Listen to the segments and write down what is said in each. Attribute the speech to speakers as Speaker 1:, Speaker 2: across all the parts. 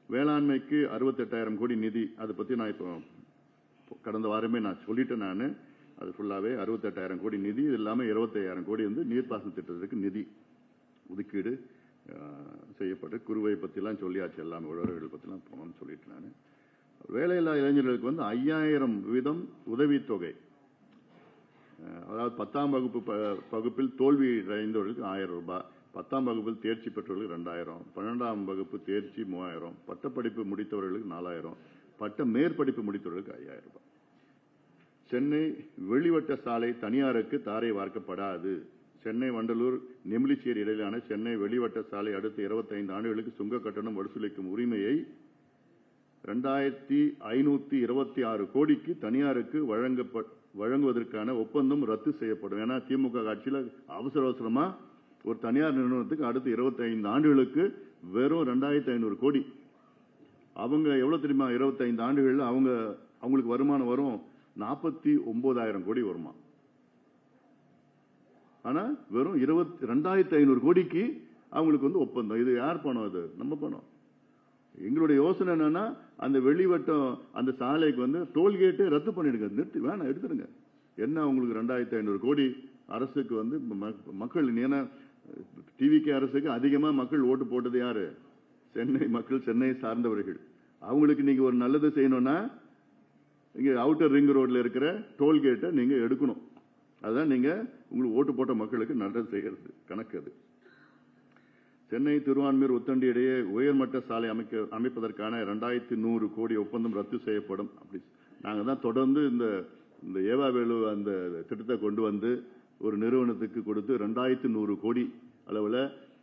Speaker 1: வேளாண்மைக்கு 68,000 கோடி நிதி. அதை பற்றி நான் இப்போ கடந்த வாரமே நான் சொல்லிட்டேன். நான் அது ஃபுல்லாகவே 68,000 கோடி நிதி. இது இல்லாமல் 25,000 கோடி வந்து நீர்ப்பாசன திட்டத்திற்கு நிதி ஒதுக்கீடு செய்யப்பட்டு குறுவை பற்றிலாம் சொல்லியாச்சு. எல்லாமே உழவர்கள் பற்றிலாம் போகணும்னு சொல்லிட்டு நான் வேலையில்லா இளைஞர்களுக்கு வந்து 5,000 வீதம் உதவித்தொகை. அதாவது 10ஆம் வகுப்பில் தோல்வி அடைந்தவர்களுக்கு 1,000 ரூபாய், 10ஆம் வகுப்பில் தேர்ச்சி பெற்றவர்களுக்கு 2,000, 12ஆம் வகுப்பு தேர்ச்சி 3,000, பட்டப்படிப்பு முடித்தவர்களுக்கு 4,000, பட்ட மேற்படிப்பு முடித்தவர்களுக்கு 5,000 ரூபாய். சென்னை வெளிவட்ட சாலை தனியாருக்கு தாரை வார்க்கப்படாது. சென்னை வண்டலூர் நெமிலிச்சேரி இடையிலான சென்னை வெளிவட்ட சாலை அடுத்த 25 ஆண்டுகளுக்கு சுங்க கட்டணம் வசூலிக்கும் உரிமையை 2,526 கோடிக்கு தனியாருக்கு வழங்குவதற்கான ஒப்பந்தம் ரத்து செய்யப்படும். ஏன்னா திமுக ஆட்சியில் அவசர அவசரமா ஒரு தனியார் நிறுவனத்துக்கு அடுத்த 25 ஆண்டுகளுக்கு வெறும் 2,500 கோடி. அவங்க எவ்வளவு தெரியுமா? 25 ஆண்டுகள் அவங்களுக்கு வருமானம் வரும் 49,000 கோடி வருமா. ஆனா வெறும் 2,500 கோடிக்கு அவங்களுக்கு வந்து ஒப்பந்தம். இது யார் பணம்? அது நம்ம பணம். எங்களுடைய யோசனை என்னன்னா, அந்த வெளிவட்டம் அந்த சாலைக்கு வந்து டோல்கேட்டு ரத்து பண்ணிடுங்க, நிறுத்தி வேணாம், எடுத்துடுங்க. என்ன உங்களுக்கு 2,500 கோடி அரசுக்கு வந்து மக்கள், ஏன்னா டிவிகே அரசுக்கு அதிகமா மக்கள் ஓட்டு போட்டது யாரு? சென்னை மக்கள், சென்னை சார்ந்தவர்கள். அவங்களுக்கு நீங்க ஒரு நல்லது செய்யணும்னா இங்க அவுட்டர் ரிங் ரோட்ல இருக்கிற டோல்கேட்டை நீங்க எடுக்கணும். அதான் நீங்க உங்களுக்கு ஓட்டு போட்ட மக்களுக்கு நல்லது செய்யறது கணக்கு. அது சென்னை திருவான்மியூர் உத்தண்டி இடையே உயர்மட்ட சாலை அமைப்பதற்கான 2,100 கோடி ஒப்பந்தம் ரத்து செய்யப்படும். அப்படி நாங்க தான் தொடர்ந்து இந்த ஏவாவேலு அந்த திட்டத்தை கொண்டு வந்து ஒரு நிறுவனத்துக்கு கொடுத்து 2,100 கோடி அளவில்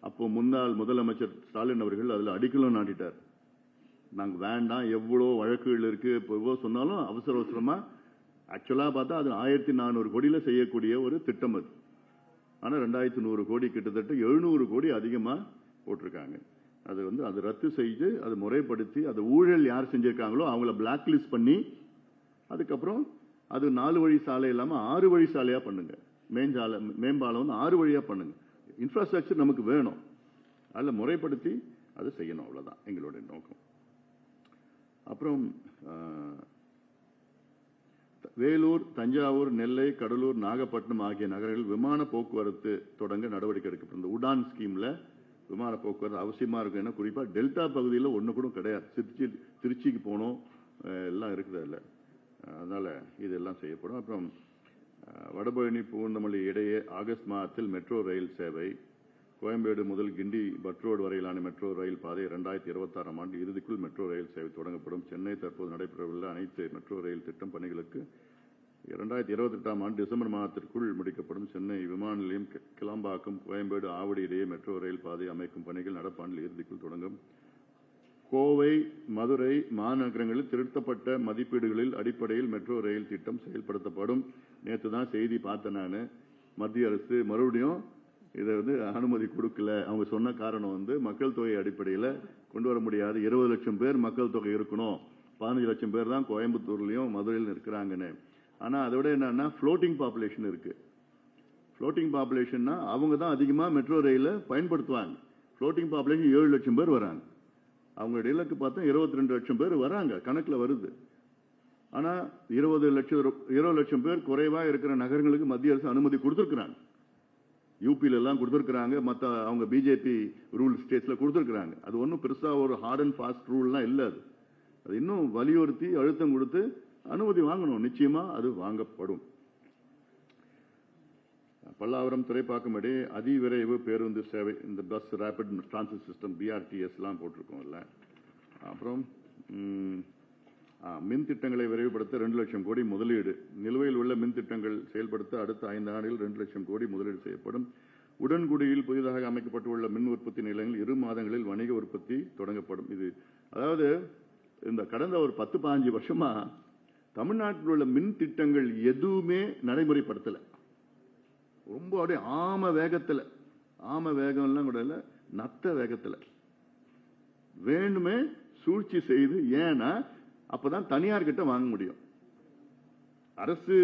Speaker 1: அப்போ முன்னாள் முதலமைச்சர் ஸ்டாலின் அவர்கள் அதில் அடிக்கலும் நாட்டிட்டார். நாங்கள் வேண்டாம், எவ்வளோ வழக்குகள் இருக்கு, இப்போ சொன்னாலும் அவசர அவசரமா ஆக்சுவலா பார்த்தா அது 1,400 கோடியில செய்யக்கூடிய ஒரு திட்டம் அது. ஆனா 2,100 கோடி, கிட்டத்தட்ட 700 கோடி அதிகமா போட்டிருக்காங்க. அது வந்து அது ரத்து செய்து அதை முறைப்படுத்தி அது ஊழல் யார் செஞ்சிருக்காங்களோ அவங்கள பிளாக் லிஸ்ட் பண்ணி அதுக்கப்புறம் அது 4 வழி சாலை இல்லாம 6 வழி சாலையா பண்ணுங்க. மேம்பாலம் வந்து 6 வழியா பண்ணுங்க. இன்ஃப்ராஸ்ட்ரக்சர் நமக்கு வேணும், அதில் முறைப்படுத்தி அதை செய்யணும். அவ்வளவுதான் எங்களுடைய நோக்கம். அப்புறம் வேலூர், தஞ்சாவூர், நெல்லை, கடலூர், நாகப்பட்டினம் ஆகிய நகரங்களில் விமான போக்குவரத்து தொடங்க நடவடிக்கை எடுக்கப்பட்டது. உடான் ஸ்கீம்ல விமான போக்குவரத்து அவசியமா இருக்கும். ஏன்னா குறிப்பா டெல்டா பகுதியில் ஒன்று கூட கிடையாது. திருச்சிக்கு போகணும், எல்லாம் இருக்குது இல்லை. அதனால இதெல்லாம் செய்யப்படும். அப்புறம் வடபழனி பூந்தமல்லி இடையே ஆகஸ்ட் மாதத்தில் மெட்ரோ ரயில் சேவை. கோயம்பேடு முதல் கிண்டி பட்ரோடு வரையிலான மெட்ரோ ரயில் பாதை 2026ஆம் ஆண்டு இறுதிக்குள் மெட்ரோ ரயில் சேவை தொடங்கப்படும். சென்னை தற்போது நடைபெறவுள்ள அனைத்து மெட்ரோ ரயில் திட்டம் பணிகளுக்கு 2028ஆம் ஆண்டு டிசம்பர் மாதத்திற்குள் முடிக்கப்படும். சென்னை விமான நிலையம், கிளம்பாக்கம், கோயம்பேடு, ஆவடி இடையே மெட்ரோ ரயில் பாதை அமைக்கும் பணிகள் நடப்பாண்டில் இறுதிக்குள் தொடங்கும். கோவை, மதுரை மாநகரங்களில் திருத்தப்பட்ட மதிப்பீடுகளில் அடிப்படையில் மெட்ரோ ரயில் திட்டம் செயல்படுத்தப்படும். நேற்று தான் செய்தி பார்த்தேன் நான். மத்திய அரசு மறுபடியும் இதை வந்து அனுமதி கொடுக்கல. அவங்க சொன்ன காரணம் வந்து மக்கள் தொகை அடிப்படையில் கொண்டு வர முடியாது. 20 லட்சம் பேர் மக்கள் தொகை இருக்கணும், 15 லட்சம் பேர் தான் கோயம்புத்தூர்லயும் மதுரையில் இருக்கிறாங்கன்னு. ஆனா அதை விட என்னன்னா ஃப்ளோட்டிங் பாப்புலேஷன் இருக்கு. ஃப்ளோட்டிங் பாப்புலேஷன்னா அவங்க தான் அதிகமா மெட்ரோ ரயில பயன்படுத்துவாங்க. ஃப்ளோட்டிங் பாப்புலேஷன் 7 லட்சம் பேர் வராங்க. அவங்களுடைய இலக்கு பார்த்தா 22 லட்சம் பேர் வராங்க, கணக்குல வருது. ஆனா 20 லட்சம் பேர் குறைவா இருக்கிற நகரங்களுக்கு மத்திய அரசு அனுமதி கொடுத்திருக்கிறாங்க. யூபியில எல்லாம் கொடுத்திருக்கிறாங்க, மற்ற அவங்க பிஜேபி ரூல் ஸ்டேட்ஸ்ல கொடுத்திருக்கிறாங்க. அது ஒன்றும் பெருசா ஒரு ஹார்ட் அண்ட் ஃபாஸ்ட் ரூல்லாம் இல்லை. அது இன்னும் வலியுறுத்தி அழுத்தம் கொடுத்து அனுமதி வாங்கணும். நிச்சயமா அது வாங்கப்படும். பல்லாவரம் துறைப்பாக்கம் இடையே அதிவிரைவு பேருந்து சேவை, இந்த bus rapid transit system BRTS எல்லாம் போட்டிருக்கோம்ல. அப்புறம் மின் திட்டங்களை விரைவுபடுத்த 2 லட்சம் கோடி முதலீடு. நிலுவையில் உள்ள மின் திட்டங்கள் செயல்படுத்த அடுத்த 5 ஆண்டுகளில் 2 லட்சம் கோடி முதலீடு செய்யப்படும். உடன்குடியில் புதிதாக அமைக்கப்பட்டுள்ள மின் உற்பத்தி நிலையங்கள் 2 மாதங்களில் வணிக உற்பத்தி தொடங்கப்படும். இது அதாவது இந்த கடந்த ஒரு 10-15 வருஷமா தமிழ்நாட்டில் உள்ள மின் திட்டங்கள் எதுவுமே நடைமுறைப்படுத்தல. ரொம்ப அப்படியே ஆம வேகம்லாம் கூட இல்ல, நத்த வேகத்துல வேண்டுமே சூழ்ச்சி செய்து. ஏன்னா அப்பதான் தனியார் கிட்ட வாங்க முடியும். அரசு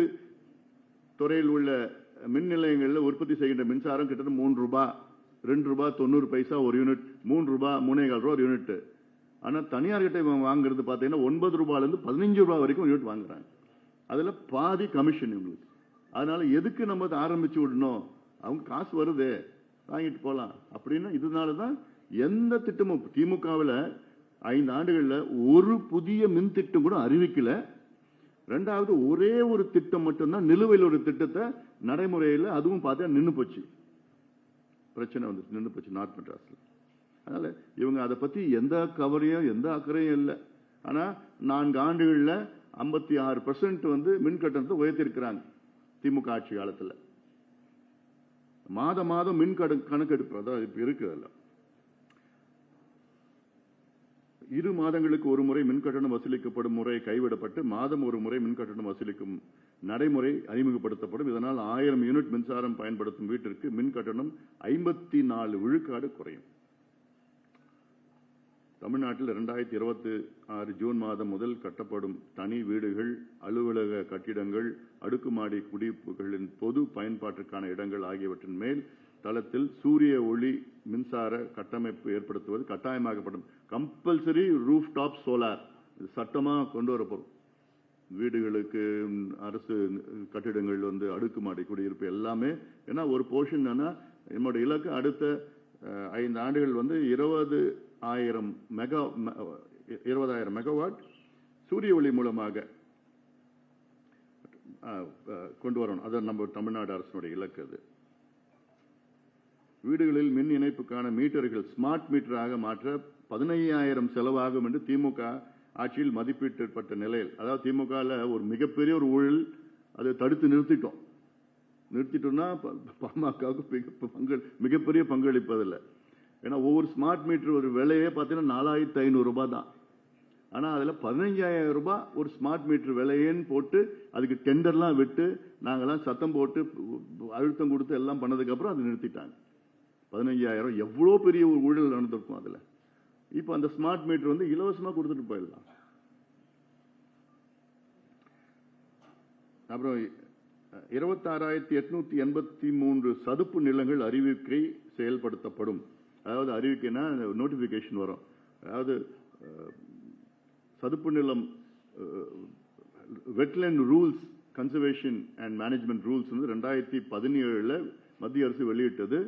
Speaker 1: துறையில் உள்ள மின் நிலையங்களில் உற்பத்தி செய்கின்ற மின்சாரம் கிட்டத்தட்ட 3 ரூபாய், 2 ரூபாய் 90 பைசா ஒரு யூனிட், 3 ரூபாய் 3.25 ரூபாய் ஒரு யூனிட். ஆனால் தனியார்கிட்ட வாங்குறது பார்த்தீங்கன்னா 9 ரூபாயிலேருந்து 15 ரூபாய் வரைக்கும் யூனிட் வாங்குறாங்க. அதில் பாதி கமிஷன் இவங்களுக்கு. அதனால எதுக்கு நம்ம ஆரம்பிச்சு விடணும், அவங்க காசு வருதே வாங்கிட்டு போகலாம் அப்படின்னா. இதனால தான் எந்த திட்டமும் திமுகவில் 5 ஆண்டுகளில் ஒரு புதிய மின் திட்டம் கூட அறிவிக்கல. ரெண்டாவது ஒரே ஒரு திட்டம் மட்டும்தான், நிலுவையில் ஒரு திட்டத்தை நடைமுறையில் அதுவும் பார்த்தா நின்று போச்சு, பிரச்சனை வந்து நின்று போச்சு நார்த் மெட்ராஸ்ல. அதனால இவங்க அதை பத்தி எந்த கவரையும் எந்த அக்கறையும் இல்லை. ஆனா 4 ஆண்டுகளில் 56% வந்து மின் கட்டணத்தை உயர்த்திருக்கிறாங்க திமுக ஆட்சி காலத்தில். மாதம் மின் கணக்கெடுப்பு அதான் இப்ப இருக்கு. அதில் 2 மாதங்களுக்கு ஒரு முறை மின் கட்டணம் வசூலிக்கப்படும் முறை கைவிடப்பட்டு மாதம் ஒரு முறை மின் கட்டணம் வசூலிக்கும் நடைமுறை அறிமுகப்படுத்தப்படும். இதனால் 1000 யூனிட் மின்சாரம் பயன்படுத்தும் வீட்டிற்கு மின் கட்டணம் 54 விழுக்காடு குறையும். தமிழ்நாட்டில் 2026 ஜூன் மாதம் முதல் கட்டப்படும் தனி வீடுகள், அலுவலக கட்டிடங்கள், அடுக்குமாடி குடியிருப்புகளின் பொது பயன்பாட்டிற்கான இடங்கள் ஆகியவற்றின் மேல் தளத்தில் சூரிய ஒளி மின்சார கட்டமைப்பு ஏற்படுத்துவது கட்டாயமாக்கப்படும். கம்பல்சரி ரூஃப் டாப் சோலார் சட்டமாக கொண்டு வரப்படும். வீடுகளுக்கு, அரசு கட்டிடங்கள் வந்து அடுக்குமாடி குடியிருப்பு எல்லாமே. ஏன்னா ஒரு போர்ஷன் என்னன்னா, என்னோட இலக்கு அடுத்த 5 ஆண்டுகள் வந்து 20,000 மெகாவாட் சூரிய ஒளி மூலமாக கொண்டு வரணும். அது நம்ம தமிழ்நாடு அரசுடைய இலக்கு. அது வீடுகளில் மின் இணைப்புக்கான மீட்டர்கள் ஸ்மார்ட் மீட்டராக மாற்ற 15,000 செலவாகும் என்று திமுக ஆட்சியில் மதிப்பீட்டப்பட்ட நிலையில், அதாவது திமுகவில் ஒரு மிகப்பெரிய ஒரு ஊழல், அதை தடுத்து நிறுத்திட்டோம்னா பாமகவுக்கு மிகப்பெரிய பங்களிப்பதில்லை. ஏன்னா ஒவ்வொரு ஸ்மார்ட் மீட்டர் ஒரு விலையே பார்த்தீங்கன்னா 4,500 ரூபாய் தான். ஆனால் அதில் 15,000 ரூபாய் ஒரு ஸ்மார்ட் மீட்டர் விலையேன்னு போட்டு அதுக்கு டெண்டர்லாம் விட்டு நாங்கள்லாம் சத்தம் போட்டு அழுத்தம் கொடுத்து எல்லாம் பண்ணதுக்கப்புறம் அதை நிறுத்திட்டாங்க. 15,000 எவ்வளோ பெரிய ஒரு ஊழல் நடந்திருக்கும் அதில். இப்போ அந்த ஸ்மார்ட் மீட்டர் வந்து இலவசமாக கொடுத்துட்டு போயிடலாம். அப்புறம் 26,883 சதுப்பு நிலங்கள் அறிவிக்கை செயல்படுத்தப்படும். அதாவது அறிவிக்கைனா நோட்டிபிகேஷன் வரும். அதாவது சதுப்பு நிலம் wetland rules, conservation and management rules வந்து 2017 மத்திய அரசு வெளியிட்டது.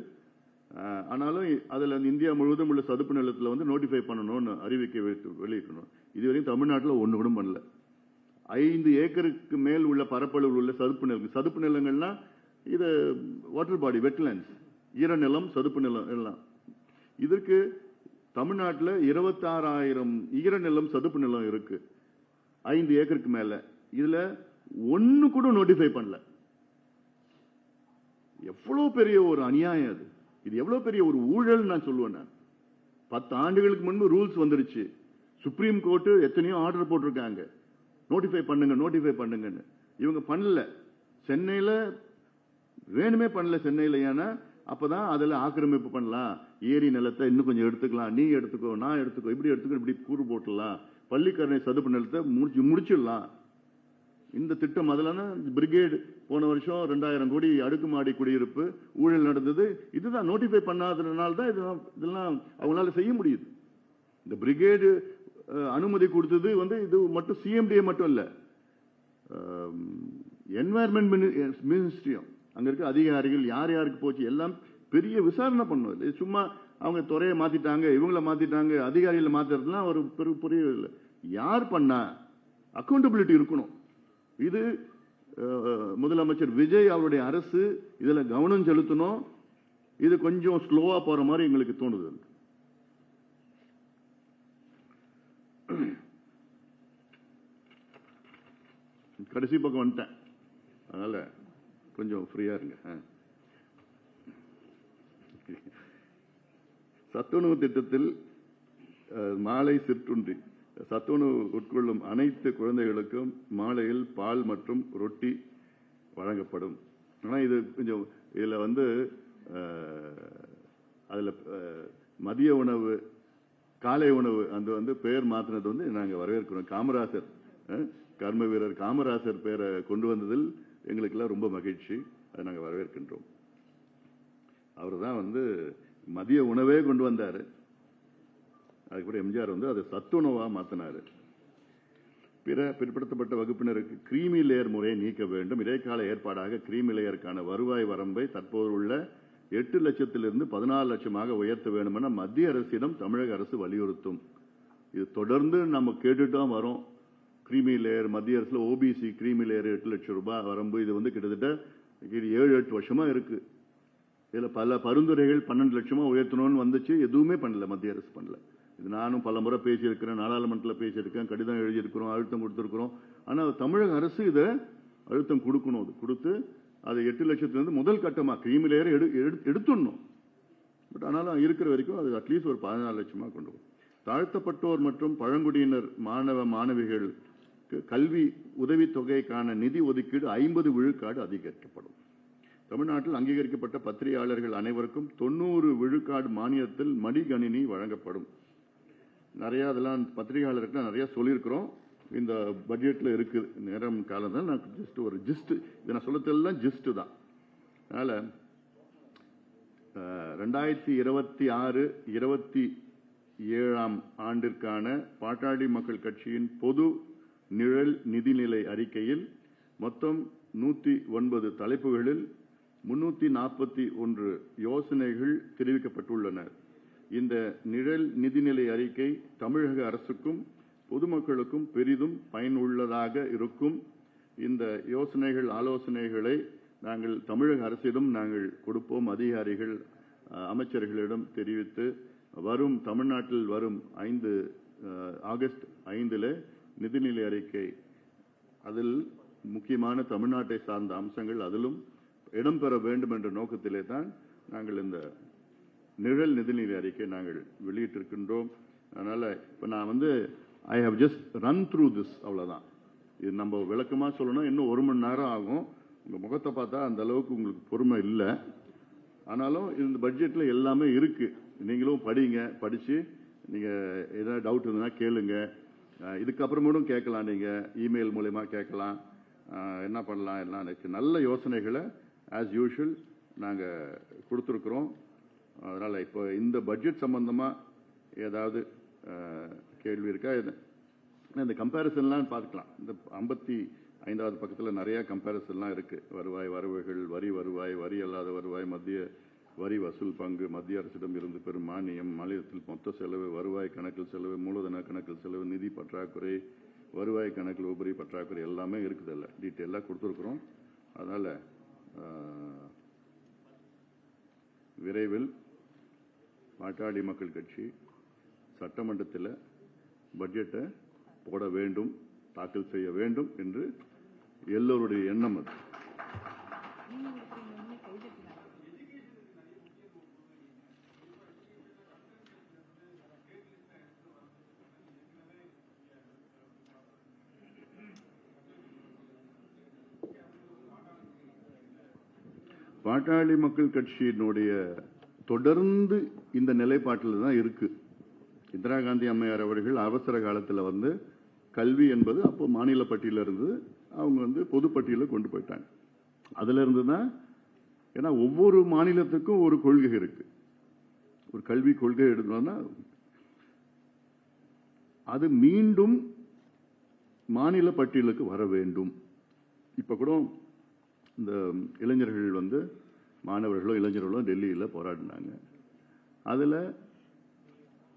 Speaker 1: ஆனாலும் அதில் இந்தியா முழுவதும் உள்ள சதுப்பு நிலத்தில் வந்து நோட்டிஃபை பண்ணணும்னு அறிவிக்கை வெளியிட்டணும். இதுவரையும் தமிழ்நாட்டில் ஒன்று கூட பண்ணல. 5 ஏக்கருக்கு மேல் உள்ள பரப்பளவில் உள்ள சதுப்பு நிலங்கள்னா இது வாட்டர் பாடி, வெட்லேண்ட்ஸ், ஈரநிலம், சதுப்பு நிலம் எல்லாம். இதற்கு தமிழ்நாட்டில் 26,000 ஈரநிலம், சதுப்பு நிலம் இருக்கு 5 ஏக்கருக்கு மேல. இதுல ஒன்னு கூட நோட்டிஃபை பண்ணல. எவ்வளவு பெரிய ஒரு அநியாயம் அது! இது எவ்வளவு பெரிய ஒரு ஊழல் நான் சொல்லுவேன். 10 ஆண்டுகளுக்கு முன்பு ரூல்ஸ் வந்துருச்சு. சுப்ரீம் கோர்ட் எத்தனையோ ஆர்டர் போட்டிருக்காங்க, நோட்டிஃபை பண்ணுங்கன்னு. இவங்க பண்ணல. சென்னையில வேணுமே பண்ணல. சென்னையில ஏன்னா அப்பதான் அதுல ஆக்கிரமிப்பு பண்ணலாம், ஏரி நிலத்தை இன்னும் கொஞ்சம் எடுத்துக்கலாம், நீ எடுத்துக்கோ, நான் எடுத்துக்கோ, இப்படி எடுத்துக்கோ, இப்படி கூறு போட்டுடலாம், பள்ளிக்கரணை சதுப்பு நிலத்தை முடிச்சிடலாம். இந்த திட்டம் அதெல்லாம் பிரிகேடு போன வருஷம் 2,000 கோடி அடுக்குமாடி குடியிருப்பு ஊழல் நடந்தது. இதுதான் நோட்டிஃபை பண்ணாததுனால தான் இதெல்லாம் அவங்களால செய்ய முடியுது. இந்த பிரிகேடு அனுமதி கொடுத்தது வந்து இது மட்டும் சிஎம்டிஏ மட்டும் இல்ல, என்வாயர்மெண்ட் மினிஸ்ட்ரியும் அங்க இருக்க அதிகாரிகள் யார் யாருக்கு போச்சு எல்லாம் பெரிய விசாரணை பண்ணுவது. சும்மா அவங்க துறையை மாத்திட்டாங்க, இவங்கள மாத்திட்டாங்க, அதிகாரிகளை மாத்துறதுலாம் ஒரு புரியவில்லை. யார் பண்ணா அக்கௌண்டபிலிட்டி இருக்கணும். இது முதலமைச்சர் விஜய் அவருடைய அரசு இதுல கவனம் செலுத்தணும். இது கொஞ்சம் ஸ்லோவா போற மாதிரி எங்களுக்கு தோணுது. கடைசி பக்கம் வந்துட்டேன், அதனால கொஞ்சம் ஃப்ரீயா இருங்க. சத்துணவு திட்டத்தில் மாலை சிற்றுண்டி சத்துணவு உட்கொள்ளும் அனைத்து குழந்தைகளுக்கும் மாலையில் பால் மற்றும் ரொட்டி வழங்கப்படும். ஆனால் இது கொஞ்சம் இதுல வந்து அதுல மதிய உணவு, காலை உணவு அந்த வந்து பெயர் மாத்தினது வந்து நாங்கள் வரவேற்கிறோம். காமராசர், கர்ம வீரர் காமராசர் பெயரை கொண்டு வந்ததில் எங்களுக்கெல்லாம் ரொம்ப மகிழ்ச்சி. அதை நாங்கள் வரவேற்கின்றோம். அவர் தான் வந்து மதிய உணவே கொண்டு வந்தாரு. அதுக்கப்புறம் எம்ஜிஆர் வந்து அதை சத்துணவா மாத்தினாரு. பிற பிற்படுத்தப்பட்ட வகுப்பினருக்கு கிரீமி லேயர் முறையை நீக்க வேண்டும். இடைக்கால ஏற்பாடாக கிரீமி லேயருக்கான வருவாய் வரம்பை தற்போது உள்ள 8 லட்சத்திலிருந்து 14 லட்சமாக உயர்த்த வேண்டும் என மத்திய அரசிடம் தமிழக அரசு வலியுறுத்தும். இது தொடர்ந்து நம்ம கேட்டுதான் வரோம். கிரீமி லேயர் மத்திய அரசுல ஓபிசி கிரீமி லேயர் 8 லட்சம் ரூபாய் வரம்பு, இது வந்து கிட்டத்தட்ட 7-8 வருஷமா இருக்கு. இதுல பல பரிந்துரைகள் 12 லட்சமா உயர்த்தணும்னு வந்துச்சு, எதுவுமே பண்ணல, மத்திய அரசு பண்ணல. இது நானும் பல முறை பேசியிருக்கிறேன், நாடாளுமன்றத்தில் பேசியிருக்கேன், கடிதம் எழுதியிருக்கிறோம், அழுத்தம் கொடுத்திருக்கிறோம். ஆனால் தமிழக அரசு இதை அழுத்தம் கொடுக்கணும். அது கொடுத்து அது 8 லட்சத்திலிருந்து முதல் கட்டமாக கிரீமி லேயர் எடுத்துடணும். பட் ஆனாலும் இருக்கிற வரைக்கும் அது அட்லீஸ்ட் ஒரு 14 லட்சமாக கொண்டு வரும். தாழ்த்தப்பட்டோர் மற்றும் பழங்குடியினர் மாணவ மாணவிகளுக்கு கல்வி உதவித்தொகைக்கான நிதி ஒதுக்கீடு 50 விழுக்காடு அதிகரிக்கப்படும். தமிழ்நாட்டில் அங்கீகரிக்கப்பட்ட பத்திரிகையாளர்கள் அனைவருக்கும் 90 விழுக்காடு மானியத்தில் மடிகணினி வழங்கப்படும். நிறைய அதெல்லாம் பத்திரிகையாளருக்கு நிறைய சொல்லியிருக்கிறோம். இந்த பட்ஜெட்ல இருக்கு. நேரம் காலம் தான், நான் ஜஸ்ட் ஒரு ஜிஸ்ட், இதை நான் சொல்லத்தெல்லாம் ஜிஸ்ட் தான். அதனால 2026-27 ஆண்டிற்கான பாட்டாளி மக்கள் கட்சியின் பொது நிழல் நிதிநிலை அறிக்கையில் மொத்தம் 109 தலைப்புகளில் 341 யோசனைகள் தெரிவிக்கப்பட்டுள்ளன. இந்த நிழல் நிதிநிலை அறிக்கை தமிழக அரசுக்கும் பொதுமக்களுக்கும் பெரிதும் பயனுள்ளதாக இருக்கும். இந்த யோசனைகள் ஆலோசனைகளை நாங்கள் தமிழக அரசிடம் நாங்கள் கொடுப்போம். அதிகாரிகள் அமைச்சர்களிடம் தெரிவித்து வரும் தமிழ்நாட்டில் வரும் ஆகஸ்ட் 5 நிதிநிலை அறிக்கை, அதில் முக்கியமான தமிழ்நாட்டை சார்ந்த அம்சங்கள் அதிலும் இடம்பெற வேண்டும் என்ற நோக்கத்திலே தான் நாங்கள் இந்த நிழல் நிதிநிலை அறிக்கை நாங்கள் வெளியிட்டிருக்கின்றோம். அதனால இப்ப நான் வந்து I have just run through this, அவ்வளவுதான். இது நம்ம விளக்கமா சொல்லணும், இன்னும் 1 மணி நேரம் ஆகும். உங்க முகத்தை பார்த்தா அந்த அளவுக்கு உங்களுக்கு பொறுமை இல்லை. ஆனாலும் இந்த பட்ஜெட்ல எல்லாமே இருக்கு. நீங்களும் படிங்க, படிச்சு நீங்க ஏதாவது டவுட் இருந்தா கேளுங்க. இதுக்கப்புறமேடும் கேட்கலாம், நீங்க இமெயில் மூலமா கேட்கலாம். என்ன பண்ணலாம் எல்லாம் நல்ல யோசனைகளை ஆஸ் யூஷுவல் நாங்க கொடுத்துருக்குறோம். அதனால இப்போ இந்த பட்ஜெட் சம்பந்தமா ஏதாவது கேள்வி இருக்கா? இந்த கம்பேரிசன்லாம் பார்க்கலாம். இந்த 55வது பக்கத்தில் நிறைய கம்பேரிசன்லாம் இருக்கு. வருவாய் வரவுகள், வரி வருவாய், வரி அல்லாத வருவாய், மத்திய வரி வசூல் பங்கு, மத்திய அரசிடம் இருந்து பெறும் மானியம், மாநிலத்தில் மொத்த செலவு, வருவாய் கணக்கில் செலவு, மூலதன கணக்கில் செலவு, நிதி பற்றாக்குறை, வருவாய் கணக்கில் உபரி பற்றாக்குறை எல்லாமே இருக்குதில்ல, டீட்டெயிலாக கொடுத்துருக்குறோம். அதனால விரைவில் பாட்டாளி மக்கள் கட்சி சட்டமன்றத்தில் பட்ஜெட்டை போட வேண்டும், தாக்கல் செய்ய வேண்டும் என்று எல்லோருடைய எண்ணம் அது. பாட்டாளி மக்கள் கட்சியினுடைய தொடர்ந்து இந்த நிலைப்பாட்டில் தான் இருக்கு. இந்திரா காந்தி அம்மையார் அவர்கள் அவசர காலத்தில் வந்து கல்வி என்பது அப்போ மாநில பட்டியல இருந்து அவங்க வந்து பொதுப்பட்டியல கொண்டு போயிட்டாங்க. அதுல இருந்து தான், ஏன்னா ஒவ்வொரு மாநிலத்துக்கும் ஒரு கொள்கை இருக்கு. ஒரு கல்வி கொள்கை எடுத்தோம்னா அது மீண்டும் மாநில பட்டியலுக்கு வர வேண்டும். இப்ப கூட இந்த இளைஞர்கள் வந்து மாணவர்களோ இளைஞர்களோ டெல்லியில் போராடினாங்க. அதுல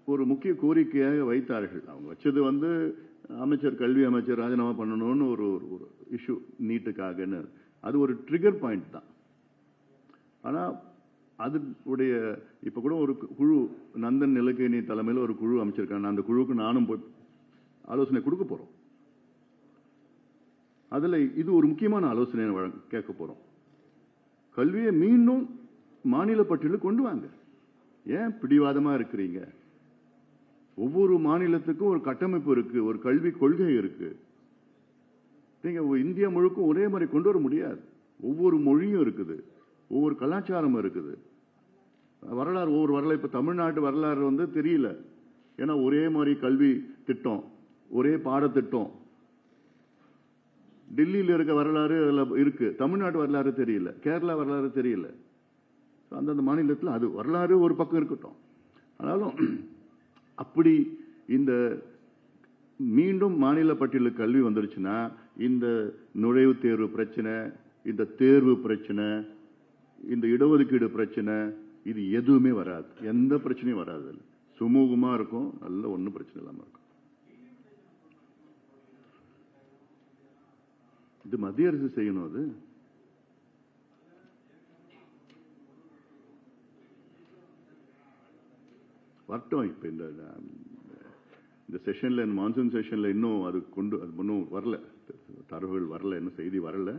Speaker 1: ஒரு முக்கிய கோரிக்கையாக வைத்தார்கள். அவங்க வச்சது வந்து அமைச்சர், கல்வி அமைச்சர் ராஜினாமா பண்ணணும்னு ஒரு இஷ்யூ, நீட்டுக்காகன்னு. அது ஒரு ட்ரிகர் பாயிண்ட் தான். ஆனா அது உடைய இப்ப கூட ஒரு குழு, நந்தன் நிலக்கேணி தலைமையில் ஒரு குழு அமைச்சிருக்காங்க. அந்த குழுவுக்கு நானும் போய் ஆலோசனை கொடுக்க போறோம். அதுல இது ஒரு முக்கியமான ஆலோசனை கேட்க போறோம். கல்வியை மீண்டும் மாநில பட்டியலுக்கு கொண்டு வாங்க. ஏன் பிடிவாதமா இருக்கிறீங்க? ஒவ்வொரு மாநிலத்துக்கும் ஒரு கட்டமைப்பு இருக்கு, ஒரு கல்வி கொள்கை இருக்கு. நீங்க இந்தியா முழுக்க ஒரே மாதிரி கொண்டு வர முடியாது. ஒவ்வொரு மொழியும் இருக்குது, ஒவ்வொரு கலாச்சாரம் இருக்குது, வரலாறு ஒவ்வொரு வரலாறு. இப்ப தமிழ்நாட்டு வரலாறு வந்து தெரியல, ஏன்னா ஒரே மாதிரி கல்வி திட்டம், ஒரே பாடத்திட்டம். டெல்லியில் இருக்க வரலாறு இருக்கு, தமிழ்நாட்டு வரலாறு தெரியல, கேரளா வரலாறு தெரியல. அந்தந்த மாநிலத்தில் அது வரலாறு ஒரு பக்கம் இருக்கட்டும். ஆனாலும் அப்படி இந்த மீண்டும் மாநில பட்டியலுக்கு கல்வி வந்துருச்சுன்னா இந்த நுழைவுத் தேர்வு பிரச்சனை, இந்த தேர்வு பிரச்சனை, இந்த இடஒதுக்கீடு பிரச்சனை, இது எதுவுமே வராது. எந்த பிரச்சனையும் வராது. சுமூகமா இருக்கும். நல்ல ஒன்றும் பிரச்சனை இல்லாம இருக்கும். இது மத்திய அரசு செய்யணும். அது வரட்டும். இப்ப இந்த செஷன்ல, மான்சூன் செஷன்ல இன்னும் அது இன்னும் வரல, தரவுகள் வரல, இன்னும் செய்தி வரல.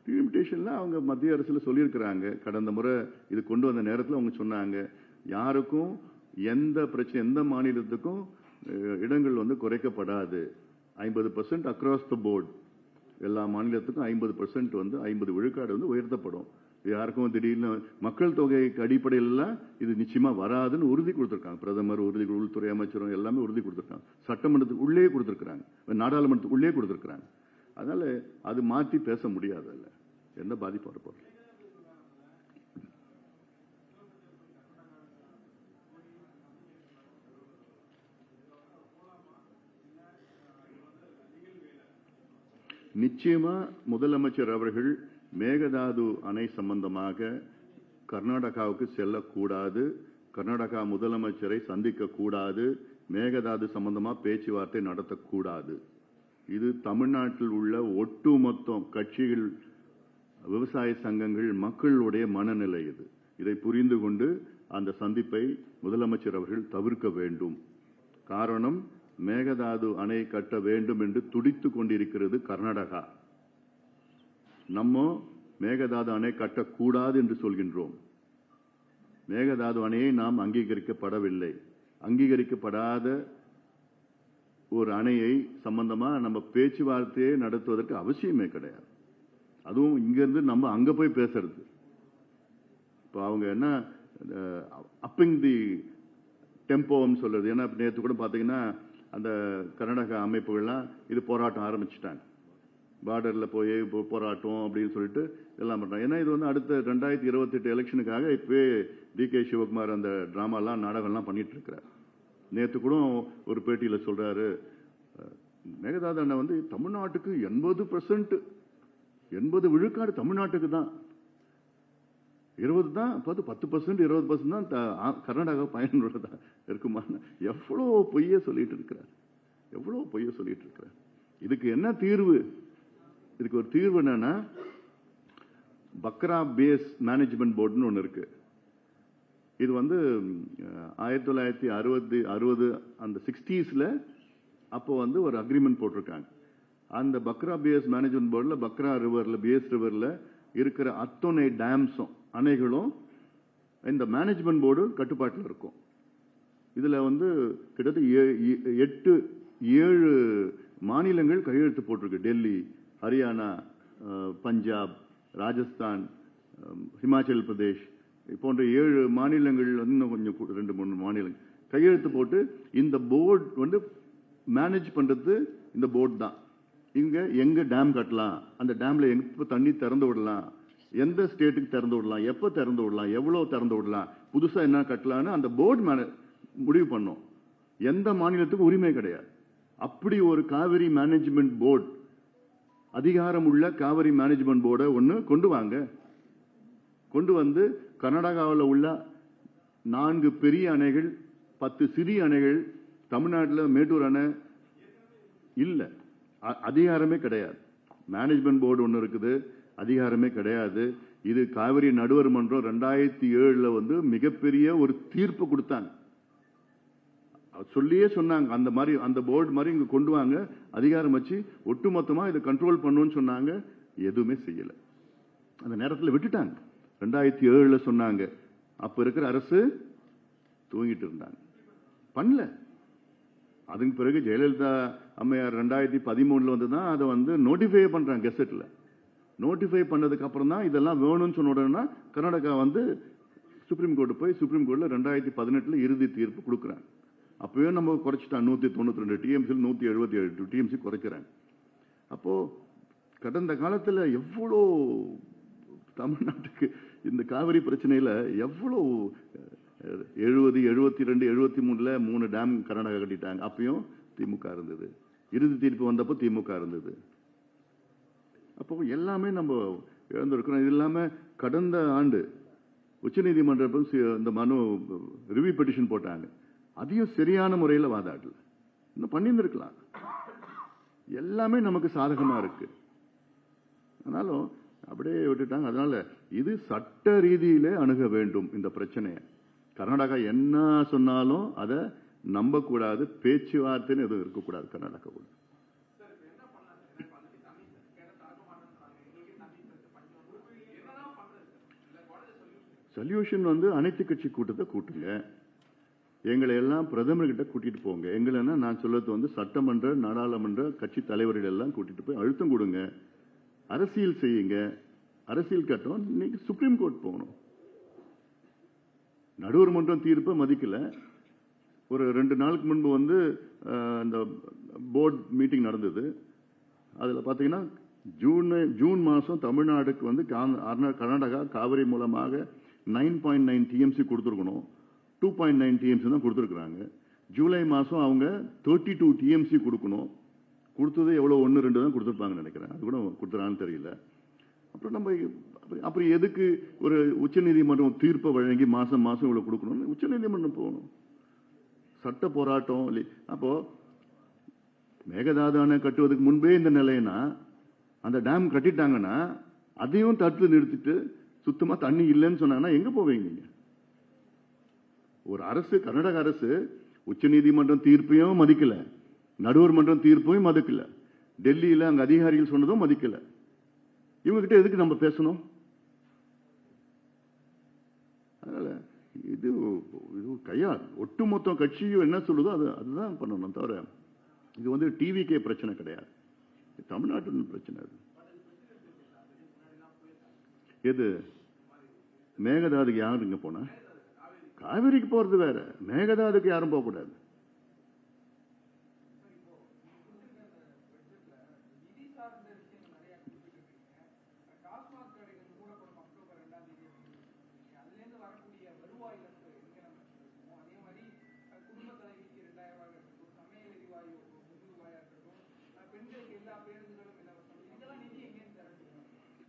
Speaker 1: இன்விடேஷன்ல அவங்க மத்திய அரசுல சொல்லியிருக்கிறாங்க. கடந்த முறை இது கொண்டு வந்த நேரத்தில் அவங்க சொன்னாங்க, யாருக்கும் எந்த பிரச்சனை, எந்த மாநிலத்துக்கும் இடங்கள் வந்து குறைக்கப்படாது. 50% அக்ராஸ் த போர்டு, எல்லா மாநிலத்துக்கும் 50% வந்து 50 விழுக்காடு வந்து உயர்த்தப்படும். யாருக்கும் திடீர்னு மக்கள் தொகைக்கு அடிப்படையில் இது நிச்சயமா வராதுன்னு உறுதி கொடுத்திருக்காங்க. பிரதமர் உறுதி, உள்துறை அமைச்சரும் எல்லாமே உறுதி கொடுத்திருக்காங்க. சட்டமன்றத்துக்கு உள்ளே கொடுத்திருக்காங்க, நாடாளுமன்றத்துக்கு உள்ளே கொடுத்திருக்காங்க. அதனால அது மாற்றி பேச முடியாது. அல்ல என்ன பாதிப்பு வரப்போகுது. நிச்சயமா முதலமைச்சர் அவர்கள் மேகதாது அணை சம்பந்தமாக கர்நாடகாவுக்கு செல்லக்கூடாது, கர்நாடகா முதலமைச்சரை சந்திக்க கூடாது, மேகதாது சம்பந்தமா பேச்சுவார்த்தை நடத்தக்கூடாது. இது தமிழ்நாட்டில் உள்ள ஒட்டுமொத்த கட்சிகள், விவசாய சங்கங்கள், மக்களுடைய மனநிலை. இதை புரிந்து கொண்டு அந்த சந்திப்பை முதலமைச்சர் அவர்கள் தவிர்க்க வேண்டும். காரணம், மேகதாது அணை கட்ட வேண்டும் என்று துடித்துக் கொண்டிருக்கிறது கர்நாடகா. நம்ம மேகதாது அணை கட்டக்கூடாது என்று சொல்கின்றோம். மேகதாது அணையை நாம் அங்கீகரிக்கப்படவில்லை. அங்கீகரிக்கப்படாத ஒரு அணையை சம்பந்தமா நம்ம பேச்சுவார்த்தையை நடத்துவதற்கு அவசியமே கிடையாது. அதுவும் இங்கிருந்து நம்ம அங்க போய் பேசுறது. இப்போ அவங்க என்ன அப்பிங் தி டெம்போன்னு சொல்றது. ஏன்னா நேற்று கூட பாத்தீங்கன்னா அந்த கர்நாடக அமைப்புகள்லாம் இது போராட்டம் ஆரம்பிச்சுட்டாங்க. பார்டர்ல போய் போராட்டம் அப்படின்னு சொல்லிட்டு எல்லாம் பண்றாங்க. ஏன்னா இது வந்து அடுத்த 2028 எலெக்ஷனுக்காக இப்பவே டி.கே. சிவகுமார் அந்த டிராமாலாம், நாடகம்லாம் பண்ணிட்டு இருக்கிறார். நேற்று கூட ஒரு பேட்டியில சொல்றாரு, மேகதாது அணை வந்து தமிழ்நாட்டுக்கு 80%, 80 விழுக்காடு தமிழ்நாட்டுக்கு தான், 20 தான் 10%, 20% தான் கர்நாடகா பயனுள்ளதா இருக்குமா? எவ்வளவு பொய்ய சொல்லிட்டு இருக்கிறார், எவ்வளவு பொய்ய சொல்லிட்டு இருக்கிறார். இதுக்கு என்ன தீர்வு? இதுக்கு ஒரு தீர்வு என்னன்னா, பக்ரா பேஸ் மேனேஜ்மெண்ட் போர்டுன்னு ஒன்று இருக்கு. இது வந்து 1960 அந்த 60s அப்போ வந்து ஒரு அக்ரிமெண்ட் போட்டிருக்காங்க. அந்த பக்ரா பேஸ் மேனேஜ்மெண்ட் போர்டில் பக்ரா ரிவர்ல, பேஸ் ரிவர்ல இருக்கிற அத்தனை டேம்ஸும், அணைகளும் இந்த மேனேஜ்மெண்ட் போர்டு கட்டுப்பாட்டில் இருக்கும். இதுல வந்து கிட்டத்தட்ட 7 மாநிலங்கள் கையெழுத்து போட்டிருக்கு. டெல்லி, ஹரியானா, பஞ்சாப், ராஜஸ்தான், ஹிமாச்சல் பிரதேஷ் போன்ற 7 மாநிலங்கள், இன்னும் கொஞ்சம் 2-3 மாநிலங்கள் கையெழுத்து போட்டு இந்த போர்டு வந்து மேனேஜ் பண்றது இந்த போர்டு தான். இங்க எங்க டேம் கட்டலாம், அந்த டேம்ல எப்ப தண்ணி திறந்து விடலாம், எந்த ஸ்டேட்டுக்கு திறந்து விடலாம், எப்ப திறந்து விடலாம், எவ்வளவு திறந்து விடலாம், புதுசா என்ன கட்டலாம்னு அந்த போர்டு முடிவு பண்ணும். எந்த மாநிலத்துக்கும் உரிமை கிடையாது. அப்படி ஒரு காவிரி மேனேஜ்மெண்ட் போர்டு, அதிகாரம் உள்ள காவிரி மேனேஜ்மெண்ட் போர்டை ஒன்று கொண்டு வாங்க. கொண்டு வந்து கர்நாடகாவில் உள்ள 4 பெரிய அணைகள், 10 சிறிய அணைகள், தமிழ்நாட்டில் மேட்டூர் அணை இல்ல, அதிகாரமே கிடையாது. மேனேஜ்மெண்ட் போர்டு ஒன்று இருக்குது, அதிகாரமே கிடையாது. இது காவிரி நடுவர் மன்றம் 2007 வந்து மிகப்பெரிய ஒரு தீர்ப்பு கொடுத்தாங்க. சொல்லியே சொன்னாங்க, அந்த மாதிரி அந்த போர்டு மாதிரி இங்க கொண்டு வாங்க, அதிகாரம் வச்சு ஒட்டுமொத்தமா இதை கண்ட்ரோல் பண்ணுன்னு சொன்னாங்க. எதுவுமே செய்யல. அந்த நேரத்தில் விட்டுட்டாங்க. 2007 சொன்னாங்க. அப்ப இருக்கிற அரசு தூங்கிட்டு இருந்தாங்க, பண்ணல. அதுக்கு பிறகு ஜெயலலிதா அம்மையார் 2013 வந்து தான் அதை வந்து நோட்டிஃபை பண்றாங்க கெசட்ல. நோட்டிஃபை பண்ணதுக்கு அப்புறம் தான் இதெல்லாம் வேணும்னு சொன்ன உடனே கர்நாடகா வந்து சுப்ரீம் கோர்ட் போய் சுப்ரீம் கோர்ட்ல 2018 இறுதி தீர்ப்பு கொடுக்குறாங்க. அப்பவே நம்ம குறைச்சிட்டாங்க. 192 டிஎம்சி 177 டிஎம்சி குறைக்கிறாங்க. அப்போ கடந்த காலத்தில் எவ்வளோ தமிழ்நாட்டுக்கு இந்த காவிரி பிரச்சனையில எவ்வளவு 70, 72, 73 3 டேம் கர்நாடகா கட்டிட்டாங்க. அப்பயும் திமுக இருந்தது. இறுதி தீர்ப்பு வந்தப்போ திமுக இருந்தது. அப்போ எல்லாமே நம்ம இழந்திருக்கிறோம். இது இல்லாம கடந்த ஆண்டு உச்சநீதிமன்றம் இந்த மனு ரிவ்யூ பெட்டிஷன் போட்டாங்க. அதையும் சரியான முறையில் வாதாடல. இன்னும் பண்ணியிருந்திருக்கலாம். எல்லாமே நமக்கு சாதகமா இருக்கு. ஆனாலும் அப்படியே விட்டுட்டாங்க. அதனால இது சட்ட ரீதியிலே அணுக வேண்டும் இந்த பிரச்சனையை. கர்நாடகா என்ன சொன்னாலும் அதை நம்பக்கூடாது. பேச்சுவார்த்தைன்னு எதுவும் இருக்கக்கூடாது கர்நாடகாவோட. சொல்யூஷன் அனைத்து கட்சி கூட்டத்தை கூட்டுங்க. எங்களை எல்லாம் பிரதமர்கிட்ட கூட்டிட்டு போங்க. எங்களை நான் சொல்றது சட்டமன்ற நாடாளுமன்ற கட்சி தலைவர்கள் எல்லாம் கூட்டிட்டு போய் அழுத்தம் கொடுங்க. அரசியல் செய்யுங்க. அரசியல் கட்டம் இன்னைக்கு சுப்ரீம் கோர்ட் போகணும். நடுவர் மன்றம் தீர்ப்பை மதிக்கல. ஒரு 2 நாளுக்கு முன்பு அந்த போர்டு மீட்டிங் நடந்தது. அதுல பாத்தீங்கன்னா ஜூன் மாசம் தமிழ்நாடுக்கு கர்நாடகா காவிரி மூலமாக 9.9 டிஎம்சி கொடுத்துருக்கணும். 2.9 டிஎம்சி தான் கொடுத்துருக்காங்க. ஜூலை மாசம் அவங்க 32 டிஎம்சி கொடுக்கணும். கொடுத்தது எவ்வளவு 1, 2 தான் கொடுத்துருப்பாங்கன்னு நினைக்கிறேன். அது கூட கொடுத்துறான்னு தெரியல. அப்புறம் நம்ம அப்புறம் எதுக்கு ஒரு உச்சநீதிமன்றம் தீர்ப்பை வழங்கி மாசம் மாசம் இவ்வளவு கொடுக்கணும்? உச்சநீதிமன்றம் போகணும். சட்ட போராட்டம். அப்போ மேகதாது அணை கட்டுவதற்கு முன்பே இந்த நிலைன்னா அந்த டேம் கட்டிட்டாங்கன்னா அதையும் தடுத்து நிறுத்திட்டு சுத்தமா தண்ணி இல்லைன்னு சொன்னாங்கன்னா எங்க போவீங்க நீங்க? ஒரு அரசு, கர்நாடக அரசு உச்சநீதிமன்றம் தீர்ப்பையும் மதிக்கல, நடுவர் மன்றம் தீர்ப்பையும் மதிக்கல, டெல்லியில அங்க அதிகாரிகள் சொன்னதும் மதிக்கல. இவங்க கிட்ட எதுக்கு நம்ம பேசணும்? அதனால இது கையா ஒட்டுமொத்த கட்சியும் என்ன சொல்லுதோ அதுதான் பண்ணணும். தவிர இது டிவிக்கே பிரச்சனை கிடையாது. தமிழ்நாட்டு பிரச்சனை. அது எது? மேகதாதுக்கு யாரும் இங்க போன? காவிரிக்கு போறது வேற, மேகதாதுக்கு யாரும் போக கூடாது.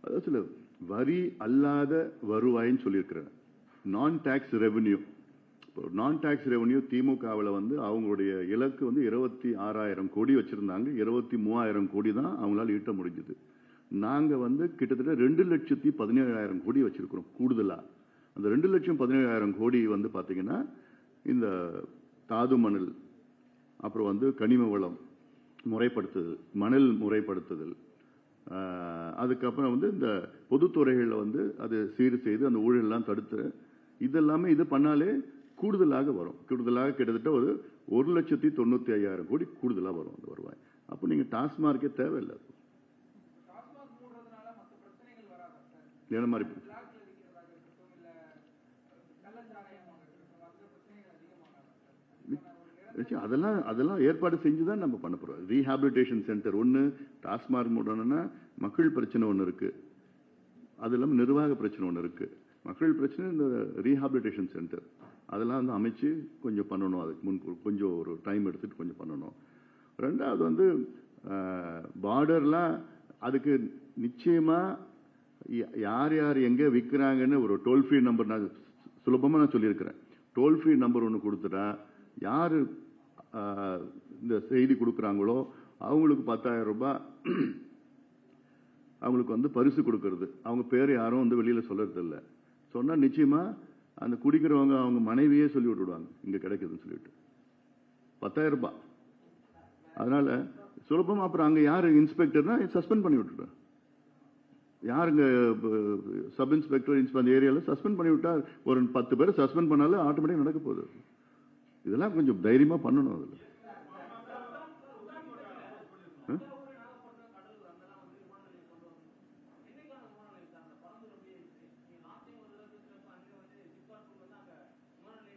Speaker 1: அதாவது வரி அல்லாத வருவாயின்னு சொல்லியிருக்கிறேன். நான் டாக்ஸ் ரெவன்யூ. நான் டாக்ஸ் ரெவன்யூ திமுகவில் அவங்களுடைய இலக்கு 26,000 கோடி வச்சிருந்தாங்க. 23,000 கோடி தான் அவங்களால ஈட்ட முடிஞ்சது. நாங்க கிட்டத்தட்ட 2,17,000 கோடி வச்சிருக்கிறோம் கூடுதலா. அந்த 2,17,000 கோடி பாத்தீங்கன்னா இந்த தாது மணல், அப்புறம் கனிம வளம் முறைப்படுத்துதல், மணல் முறைப்படுத்துதல், அதுக்கப்புறம் இந்த பொதுத்துறைகளில் அது சீர் செய்து அந்த ஊழல்லாம் தடுத்து இதெல்லாமே இது பண்ணாலே கூடுதலாக வரும். கூடுதலாக கிட்டத்தட்ட ஒரு 1,95,000 கோடி கூடுதலாக வரும் அந்த வருவாய். அப்போ நீங்க டாஸ்மார்க்கே தேவையில்லை. என்ன மாதிரி அதெல்லாம் ஏற்பாடு செஞ்சுதான் நம்ம பண்ண போறோம். ரீஹாபிலிட்டேஷன் சென்டர் ஒன்று, டாஸ்மார்க் மூடணும்னா மக்கள் பிரச்சனை ஒன்று இருக்கு, அது இல்லாமல் நிர்வாக பிரச்சனை ஒன்று இருக்கு. மக்கள் பிரச்சனை இந்த ரீஹாபிலிட்டேஷன் சென்டர் அதெல்லாம் அமைச்சு கொஞ்சம் பண்ணணும். அதுக்கு முன் கொஞ்சம் ஒரு டைம் எடுத்துட்டு கொஞ்சம் பண்ணணும். ரெண்டாவது பார்டர்லாம் அதுக்கு நிச்சயமா யார் யார் எங்க விற்கிறாங்கன்னு ஒரு டோல் ஃப்ரீ நம்பர் நான் சுலபமா நான் சொல்லியிருக்கிறேன். டோல் ஃப்ரீ நம்பர் ஒன்று கொடுத்துட்டா யாரு இந்த செய்தி கொடுக்குறாங்களோ அவங்களுக்கு 10,000 ரூபாய் அவங்களுக்கு பரிசு கொடுக்கறது. அவங்க பேர் யாரும் வெளியில சொல்றது இல்லை. சொன்னா நிச்சயமா அந்த குடிக்கிறவங்க அவங்க மனைவியே சொல்லி விட்டுடுவாங்க இங்க கிடைக்குதுன்னு சொல்லிட்டு 10,000 ரூபாய். அதனால சுலபமா அப்புறம் அங்க யாரு இன்ஸ்பெக்டர்னா சஸ்பெண்ட் பண்ணி விட்டுருவேன். யாருங்க சப் இன்ஸ்பெக்டர் அந்த ஏரியாவில் சஸ்பெண்ட் பண்ணி விட்டா ஒரு 10 பேரை சஸ்பெண்ட் பண்ணாலும் ஆட்டோமேட்டிக் நடக்க போகுது. இதெல்லாம் கொஞ்சம் தைரியமா பண்ணணும். அதுல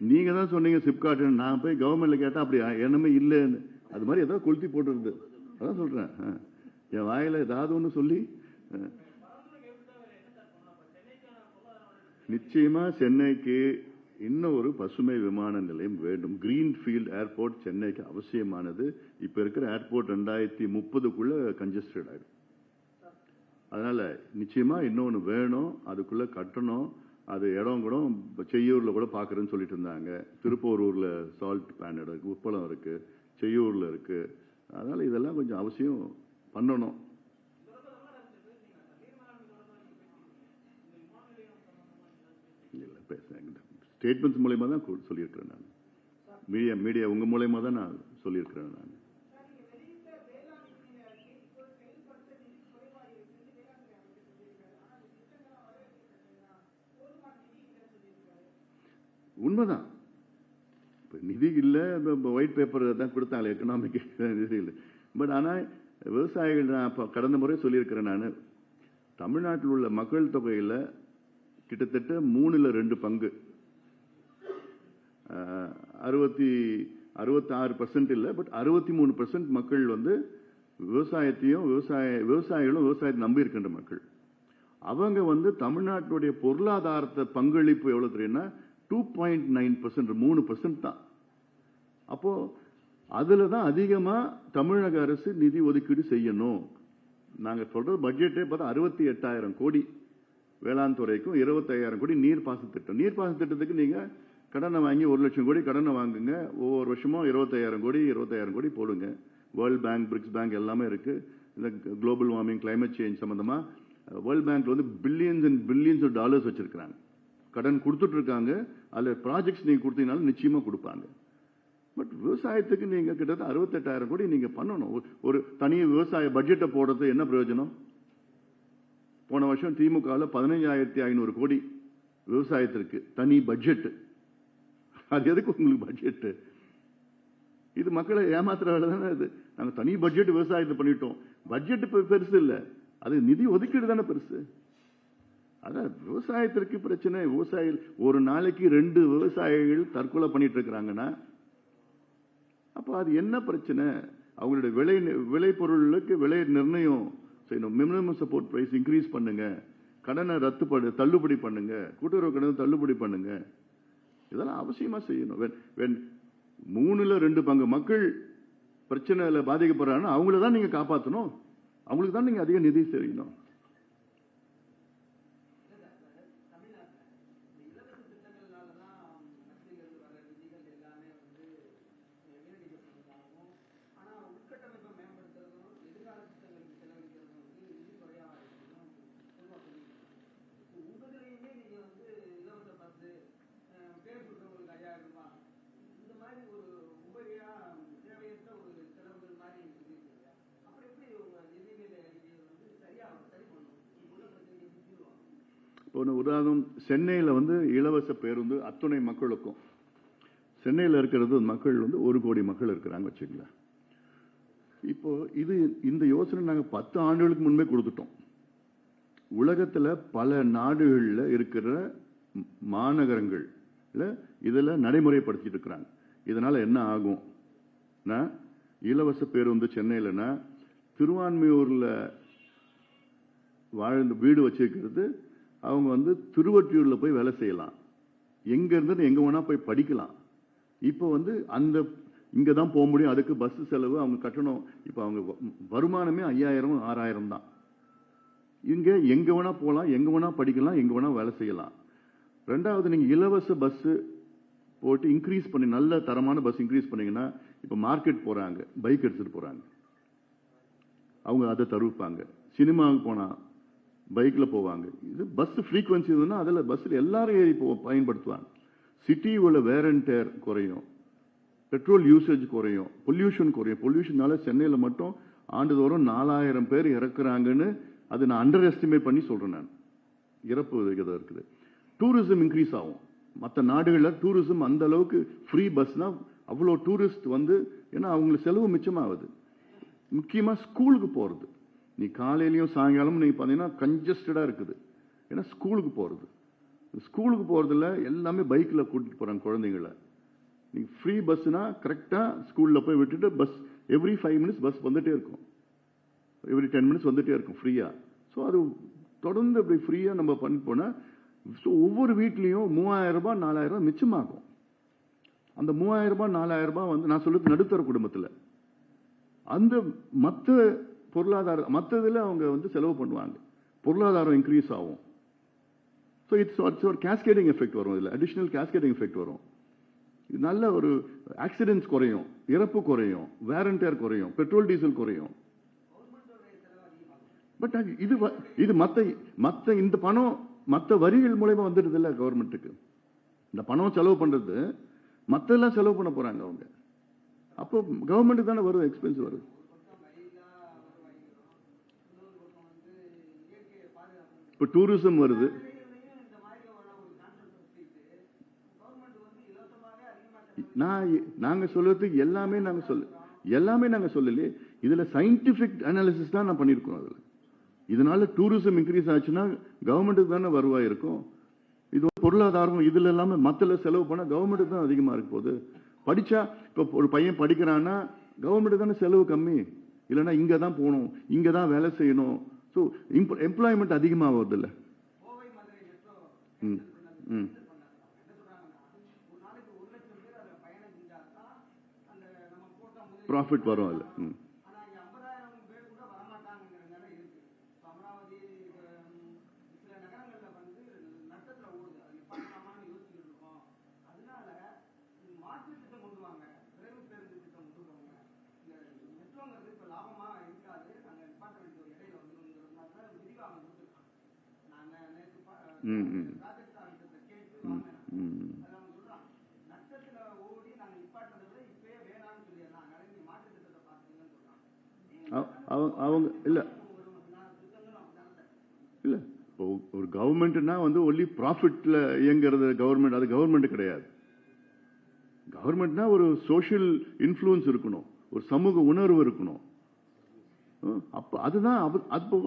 Speaker 1: நீங்க தான் சொன்னீங்க சிப்காட். நான் போய் கவர்மெண்ட்ல கேட்டா அப்படி என்னமே இல்லைன்னு அது மாதிரி ஏதாவது கொளுத்தி போட்டுருது. அதான் சொல்றேன். என் வாயில ஏதாவது ஒண்ணு சொல்லி நிச்சயமா சென்னைக்கு இன்னும் ஒரு பசுமை விமான நிலையம் வேண்டும். கிரீன்ஃபீல்ட் ஏர்போர்ட் சென்னைக்கு அவசியமானது. இப்ப இருக்கிற ஏர்போர்ட் 2030க்குள்ள கன்ஜஸ்டட் ஆயிடும். அதனால நிச்சயமா இன்னொன்னு வேணும், அதுக்குள்ள கட்டணும். அது இடம் கூட செய்யூர்ல கூட பாக்குறேன்னு சொல்லிட்டு இருந்தாங்க. திருப்பூரூர்ல சால்ட் பிளான்ட் இருக்கு, உப்பளம் இருக்கு, செய்யூர்ல இருக்கு. அதனால இதெல்லாம் கொஞ்சம் அவசியம் பண்ணணும். ஸ்டேட்மெண்ட்ஸ் மூலமா தான் சொல்லியிருக்கிறேன் நான். மீடியா உங்க மூலமா தான் நான் சொல்லியிருக்கிறேன் நான். உண்மைதான். நிதி இல்ல, ஒயிட் பேப்பர் தான் கொடுத்தாங்க எக்கனாமிக் நிதி இல்லை. பட் ஆனா விவசாயிகள் நான் கடந்த முறை சொல்லியிருக்கிறேன் நான், தமிழ்நாட்டில் உள்ள மக்கள் தொகையில கிட்டத்தட்ட 3/2 பங்கு 66% இல்ல, பட் 63% மக்கள் விவசாயத்தையும் விவசாயிகளும் விவசாயத்தை நம்பி இருக்கின்ற மக்கள். அவங்க தமிழ்நாட்டுடைய பொருளாதாரத்தை பங்களிப்பு எவ்வளவு தெரியும்னா 2.9%, 3% தான். அப்போ அதுலதான் அதிகமா தமிழக அரசு நிதி ஒதுக்கீடு செய்யணும். நாங்க சொல்றது பட்ஜெட்டே பார்த்தா 68,000 கோடி வேளாண் துறைக்கும், 25,000 கோடி நீர்ப்பாசன திட்டம். நீர்ப்பாசன திட்டத்துக்கு நீங்க கடனை வாங்கி 1 லட்சம் கோடி கடனை வாங்குங்க. ஒவ்வொரு வருஷமும் 25,000 கோடி போடுங்க. வேர்ல்ட் பேங்க், பிரிக்ஸ் பேங்க் எல்லாமே இருக்கு. இந்த குளோபல் வார்மிங், கிளைமேட் சேஞ்ச் சம்பந்தமா வேர்ல்ட் பேங்க்ல billions and billions of dollars வச்சிருக்காங்க. கடன் கொடுத்துட்டு இருக்காங்க. அதுல ப்ராஜெக்ட்ஸ் நீங்க கொடுத்தீங்கனாலும் நிச்சயமா கொடுப்பாங்க. பட் விவசாயத்துக்கு நீங்க கிட்டத்தட்ட 68,000 கோடி நீங்க பண்ணணும். ஒரு தனி விவசாய பட்ஜெட்டை போடுறது என்ன பிரயோஜனம்? போன வருஷம் திமுக 15,500 கோடி விவசாயத்திற்கு தனி பட்ஜெட். அது எதுக்கு உங்களுக்கு பட்ஜெட்? இது மக்களை ஏமாத்துற வேலை தானே. இது நாங்க தனி பட்ஜெட் விவசாயத்தை பண்ணிட்டோம். பட்ஜெட் பெருசு இல்ல, அது நிதி ஒதுக்கீடு தானே பெருசு. அதான் விவசாயத்திற்கு பிரச்சனை. விவசாயிகள் ஒரு நாளைக்கு 2 விவசாயிகள் தற்கொலை பண்ணிட்டு இருக்கிறாங்கன்னா அப்ப அது என்ன பிரச்சனை? அவங்களுடைய விளை பொருளுக்கு விலை நிர்ணயம் செய்யணும். மினிமம் சப்போர்ட் பிரைஸ் இன்க்ரீஸ் பண்ணுங்க. கடனை தள்ளுபடி பண்ணுங்க. கூட்டுறவு கடனை தள்ளுபடி பண்ணுங்க. இதெல்லாம் அவசியமா செய்யணும். 3/2 பங்கு மக்கள் பிரச்சனையில பாதிக்கப்படுறாங்கன்னா அவங்கள தான் நீங்க காப்பாற்றணும். அவங்களுக்கு தான் நீங்க அதிக நிதி செய்யணும். உதாரணம், சென்னையில் இலவச பேருந்து அத்துணை மக்களுக்கும். சென்னையில் இருக்கிறது மக்கள் 1 கோடி மக்கள் இருக்கிறாங்க வச்சுக்கலாம். இப்போ இந்த யோசனை நாங்கள் 10 ஆண்டுகளுக்கு முன்பே கொடுத்துட்டோம். உலகத்தில் பல நாடுகளில் இருக்கிற மாநகரங்கள் இதில் நடைமுறைப்படுத்திட்டு இருக்கிறாங்க. இதனால என்ன ஆகும்? இலவச பேருந்து சென்னையிலனா திருவான்மையூர்ல வாழ்ந்து வீடு வச்சிருக்கிறது அவங்க திருவொற்றியூர்ல போய் வேலை செய்யலாம். எங்க இருந்து எங்க வேணா போய் படிக்கலாம். இப்போ அந்த இங்க தான் போக முடியும். அதுக்கு பஸ் செலவு அவங்க கட்டணும். இப்போ அவங்க வருமானமே 5,000 6,000 தான். இங்க எங்க வேணா போகலாம், எங்க வேணா படிக்கலாம், எங்க வேணா வேலை செய்யலாம். ரெண்டாவது, நீங்க இலவச பஸ் போட்டு இன்க்ரீஸ் பண்ணி நல்ல தரமான பஸ் இன்க்ரீஸ் பண்ணீங்கன்னா இப்ப மார்க்கெட் போறாங்க, பைக் எடுத்துட்டு போறாங்க, அவங்க அதை தருவிப்பாங்க. சினிமாவுக்கு போனா பைக்ல போவாங்க. இது பஸ் ஃப்ரீக்வன்சி இருந்ததுன்னா அதுல பஸ்ல எல்லாரும் ஏறி பயன்படுத்துவாங்க. சிட்டி உள்ள வேர் அண்ட் டேர் குறையும், பெட்ரோல் யூசேஜ் குறையும், பொல்யூஷன் குறையும். பொல்யூஷனால சென்னையில மட்டும் ஆண்டுதோறும் 4,000 பேர் இறக்குறாங்கன்னு அது நான் அண்டர் எஸ்டிமேட் பண்ணி சொல்றேன். நான் இறப்பு விகிதம் இருக்குது. டூரிசம் இன்க்ரீஸ் ஆகும். மற்ற நாடுகளில் டூரிசம் அந்த அளவுக்கு ஃப்ரீ பஸ்னா அவ்வளோ டூரிஸ்ட் ஏன்னா அவங்களுக்கு செலவு மிச்சமாகுது. முக்கியமா ஸ்கூலுக்கு போறது. நீ காலையிலையும் சாயங்காலமும் நீங்க பாத்தீங்கன்னா கன்ஜஸ்டடா இருக்குது. ஏன்னா ஸ்கூலுக்கு போறதுல எல்லாமே பைக்ல கூட்டிட்டு போறாங்க குழந்தைங்களை. நீங்க ஃப்ரீ பஸ்னா கரெக்டா ஸ்கூல்ல போய் விட்டுட்டு பஸ் எவ்ரி 5 மினிட்ஸ் பஸ் வந்துட்டே இருக்கும், எவ்ரி 10 மினிட்ஸ் வந்துட்டே இருக்கும் ஃப்ரீயா. ஸோ அது தொடர்ந்து அப்படி ஃப்ரீயா நம்ம பண்ணி போனா ஸோ ஒவ்வொரு வீட்லேயும் 3000 ரூபாய் 4000 ரூபாய் மிச்சமாகும். அந்த 3000 ரூபாய் 4000 ரூபாய் வந்து நான் சொல்றது நடுத்தர குடும்பத்தில் அந்த மற்ற பொருளாதார மற்ற இதில் அவங்க வந்து செலவு பண்ணுவாங்க, பொருளாதாரம் இன்க்ரீஸ் ஆகும். ஸோ இட்ஸ் ஒரு கேஸ்கேடிங் எஃபெக்ட் வரும், இதில் அடிஷ்னல் கேஸ்கேடிங் எஃபெக்ட் வரும். நல்ல ஒரு ஆக்சிடென்ட்ஸ் குறையும், இறப்பு குறையும், வேர் அண்ட் டேர் குறையும், பெட்ரோல் டீசல் குறையும். பட் இது மற்ற இந்த பணம் மற்ற வரிகள் மூலமா வந்துடுது இல்ல கவர்மெண்ட்டுக்கு. இந்த பணம் செலவு பண்றது மற்றெல்லாம் செலவு பண்ண போறாங்க அவங்க. அப்போ கவர்மெண்ட்டுக்கு தானே வரும், எக்ஸ்பென்ஸ் வருது. இப்போ டூரிசம் வருது. நாங்க சொல்றது எல்லாமே நாங்க சொல்லலையே. இதுல சயின்டிபிக் அனாலிசிஸ் தான் நான் பண்ணிருக்கோம். அதுல இதனால டூரிசம் இன்க்ரீஸ் ஆச்சுன்னா கவர்மெண்ட்டுக்கு தானே வருவாய் இருக்கும். இது பொருளாதாரம் இதுல எல்லாமே மத்தல செலவு பண்ணா கவர்மெண்ட்டுக்கு தான் அதிகமா இருக்கு போகுது. படிச்சா இப்ப ஒரு பையன் படிக்கிறான்னா கவர்மெண்ட் தானே செலவு கம்மி, இல்லைன்னா இங்க தான் போகணும், இங்க தான் வேலை செய்யணும். ஸோ எம்ப்ளாய்மெண்ட் அதிகமாக வருது இல்லை. ப்ராஃபிட் வரும் அதில். அவங்க இல்ல இல்ல ஒரு கவர்மெண்ட்னா வந்து ஒன்லி ப்ராஃபிட்ல இயங்குறது கவர்மெண்ட், அது கவர்மெண்ட் கிடையாது. கவர்மெண்ட்னா ஒரு சோஷியல் இன்ஃப்ளூயன்ஸ் இருக்கணும், ஒரு சமூக உணர்வு இருக்கணும். அப்ப அதுதான் அப்போ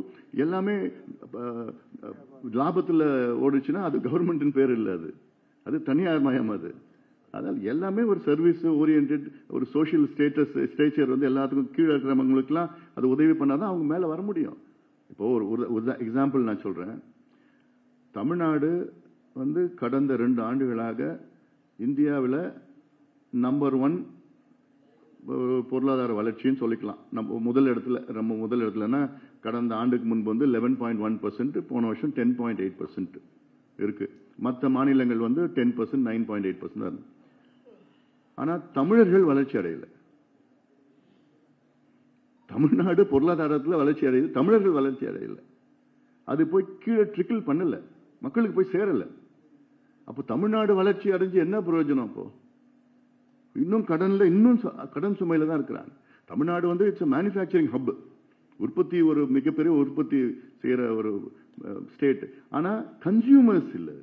Speaker 1: எல்லாமே லாபத்தில் ஓடுச்சுன்னா அது கவர்மெண்டின் பேர் இல்லை, அது தனியார் மயம். அதனால எல்லாமே ஒரு சர்வீஸ் ஓரியன்ட், ஒரு சோஷியல் ஸ்டேச்சர் வந்து எல்லாத்துக்கும் கீழே இருக்கிறவங்களுக்குலாம் அது உதவி பண்ணாதான் அவங்க மேலே வர முடியும். இப்போ ஒரு எக்ஸாம்பிள் நான் சொல்றேன். தமிழ்நாடு வந்து கடந்த 2 ஆண்டுகளாக இந்தியாவில் நம்பர் 1 பொருளாதார வளர்ச்சின்னு சொல்லிக்கலாம். நம்ம முதல் இடத்துலன்னா கடந்த ஆண்டுக்கு முன்பு வந்து 11.1%, போன வருஷம் 10.8% இருக்கு. மற்ற மாநிலங்கள் வந்து 10%, 9.8% தான். ஆனா தமிழர்கள் வளர்ச்சி அடையல. தமிழ்நாடு பொருளாதாரத்தில் வளர்ச்சி அடையுது, தமிழர்கள் வளர்ச்சி அடையல. அது போய் கீழே ட்ரிக்கிள் பண்ணல, மக்களுக்கு போய் சேரல. அப்போ தமிழ்நாடு வளர்ச்சி அடைஞ்சு என்ன பிரயோஜனம்? அப்போ இன்னும் கடன் சுமையில தான் இருக்கிறாங்க. தமிழ்நாடு வந்து இட்ஸ் மேனுஃபேக்சரிங் ஹப், உற்பத்தி ஒரு மிகப்பெரிய உற்பத்தி செய்யற ஒரு ஸ்டேட். ஆனா கன்சியூமர்ஸ் இல்லை,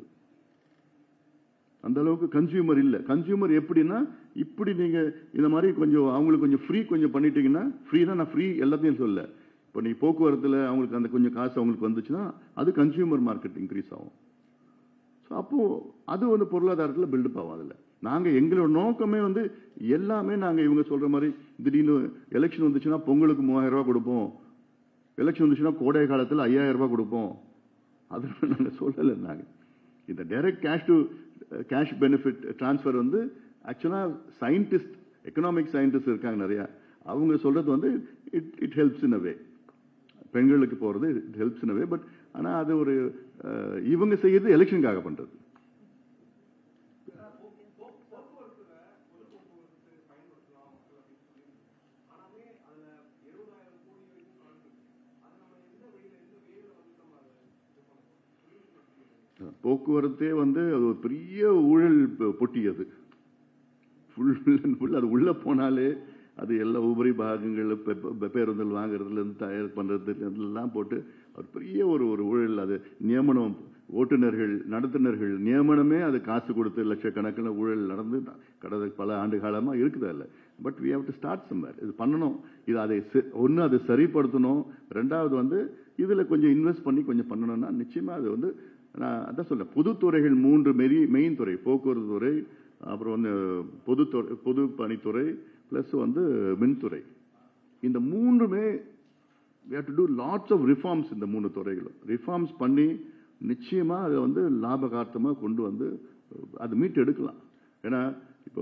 Speaker 1: அந்த அளவுக்கு கன்சியூமர் இல்லை. கன்சியூமர் எப்படின்னா, இப்படி நீங்க இந்த மாதிரி கொஞ்சம் அவங்களுக்கு கொஞ்சம் ஃப்ரீ கொஞ்சம் பண்ணிட்டீங்கன்னா, ஃப்ரீ தான், நான் ஃப்ரீ எல்லாத்தையும் சொல்ல. இப்போ நீ போக்குவரத்துல அவங்களுக்கு அந்த கொஞ்சம் காசு அவங்களுக்கு வந்துச்சுன்னா அது கன்சியூமர் மார்க்கெட் இன்க்ரீஸ் ஆகும். ஸோ அப்போ அது வந்து பொருளாதாரத்தில் பில்டப் ஆகும். அதில் நாங்கள் எங்களோட நோக்கமே வந்து எல்லாமே நாங்கள் இவங்க சொல்ற மாதிரி திடீர்னு எலெக்ஷன் வந்துச்சுன்னா பொங்கலுக்கு 3000 ரூபாய் கொடுப்போம், எலெக்ஷன் வந்துச்சுன்னா கோடை காலத்தில் 5000 ரூபாய் கொடுப்போம், அதெல்லாம் நாங்கள் சொல்லலை. நாங்கள் இந்த டைரக்ட் கேஷ் பெனிஃபிட் டிரான்ஸ்ஃபர் வந்து ஆக்சுவலாக சயின்டிஸ்ட், எக்கனாமிக் சயின்டிஸ்ட் இருக்காங்க நிறையா, அவங்க சொல்றது வந்து இட் ஹெல்ப்ஸ் இன் அ வே, பெண்களுக்கு போகிறது it helps in a way. But ஆனால் அது ஒரு இவங்க செய்யறது எலெக்ஷனுக்காக பண்றது. போக்குவரத்தே வந்து அது ஒரு பெரிய ஊழல் பொட்டி. அது அது உள்ள போனாலே அது எல்லா உபரி பாகங்கள், பேருந்தில் வாங்குறதுல இருந்து தயார் பண்றதுல எல்லாம் போட்டு ஒரு பெரிய ஒரு ஊழல். அது நியமனம், ஓட்டுநர்கள், நடத்துனர்கள் நியமனமே அது காசு கொடுத்து லட்சக்கணக்கில் ஊழல் நடந்து கடந்த பல ஆண்டு காலமா இருக்குதா இல்லை. But we have to start somewhere. இது பண்ணணும். இது அதை சரிப்படுத்தணும். ரெண்டாவது வந்து இதுல கொஞ்சம் இன்வெஸ்ட் பண்ணி கொஞ்சம் பண்ணணும்னா நிச்சயமா அது வந்து நான் அதான் சொல்றேன். பொதுத்துறைகள் 3 மெயின் துறை, போக்குவரத்து துறை, அப்புறம் வந்து பொது பணித்துறை, பிளஸ் வந்து மின்துறை. இந்த 3மே we have to do lots of reforms. இந்த 3 துறைகளும் ரிஃபார்ம்ஸ் பண்ணி நிச்சயமா அதை வந்து லாபகார்த்தமா கொண்டு வந்து அது மீட்டு எடுக்கலாம். ஏன்னா இப்போ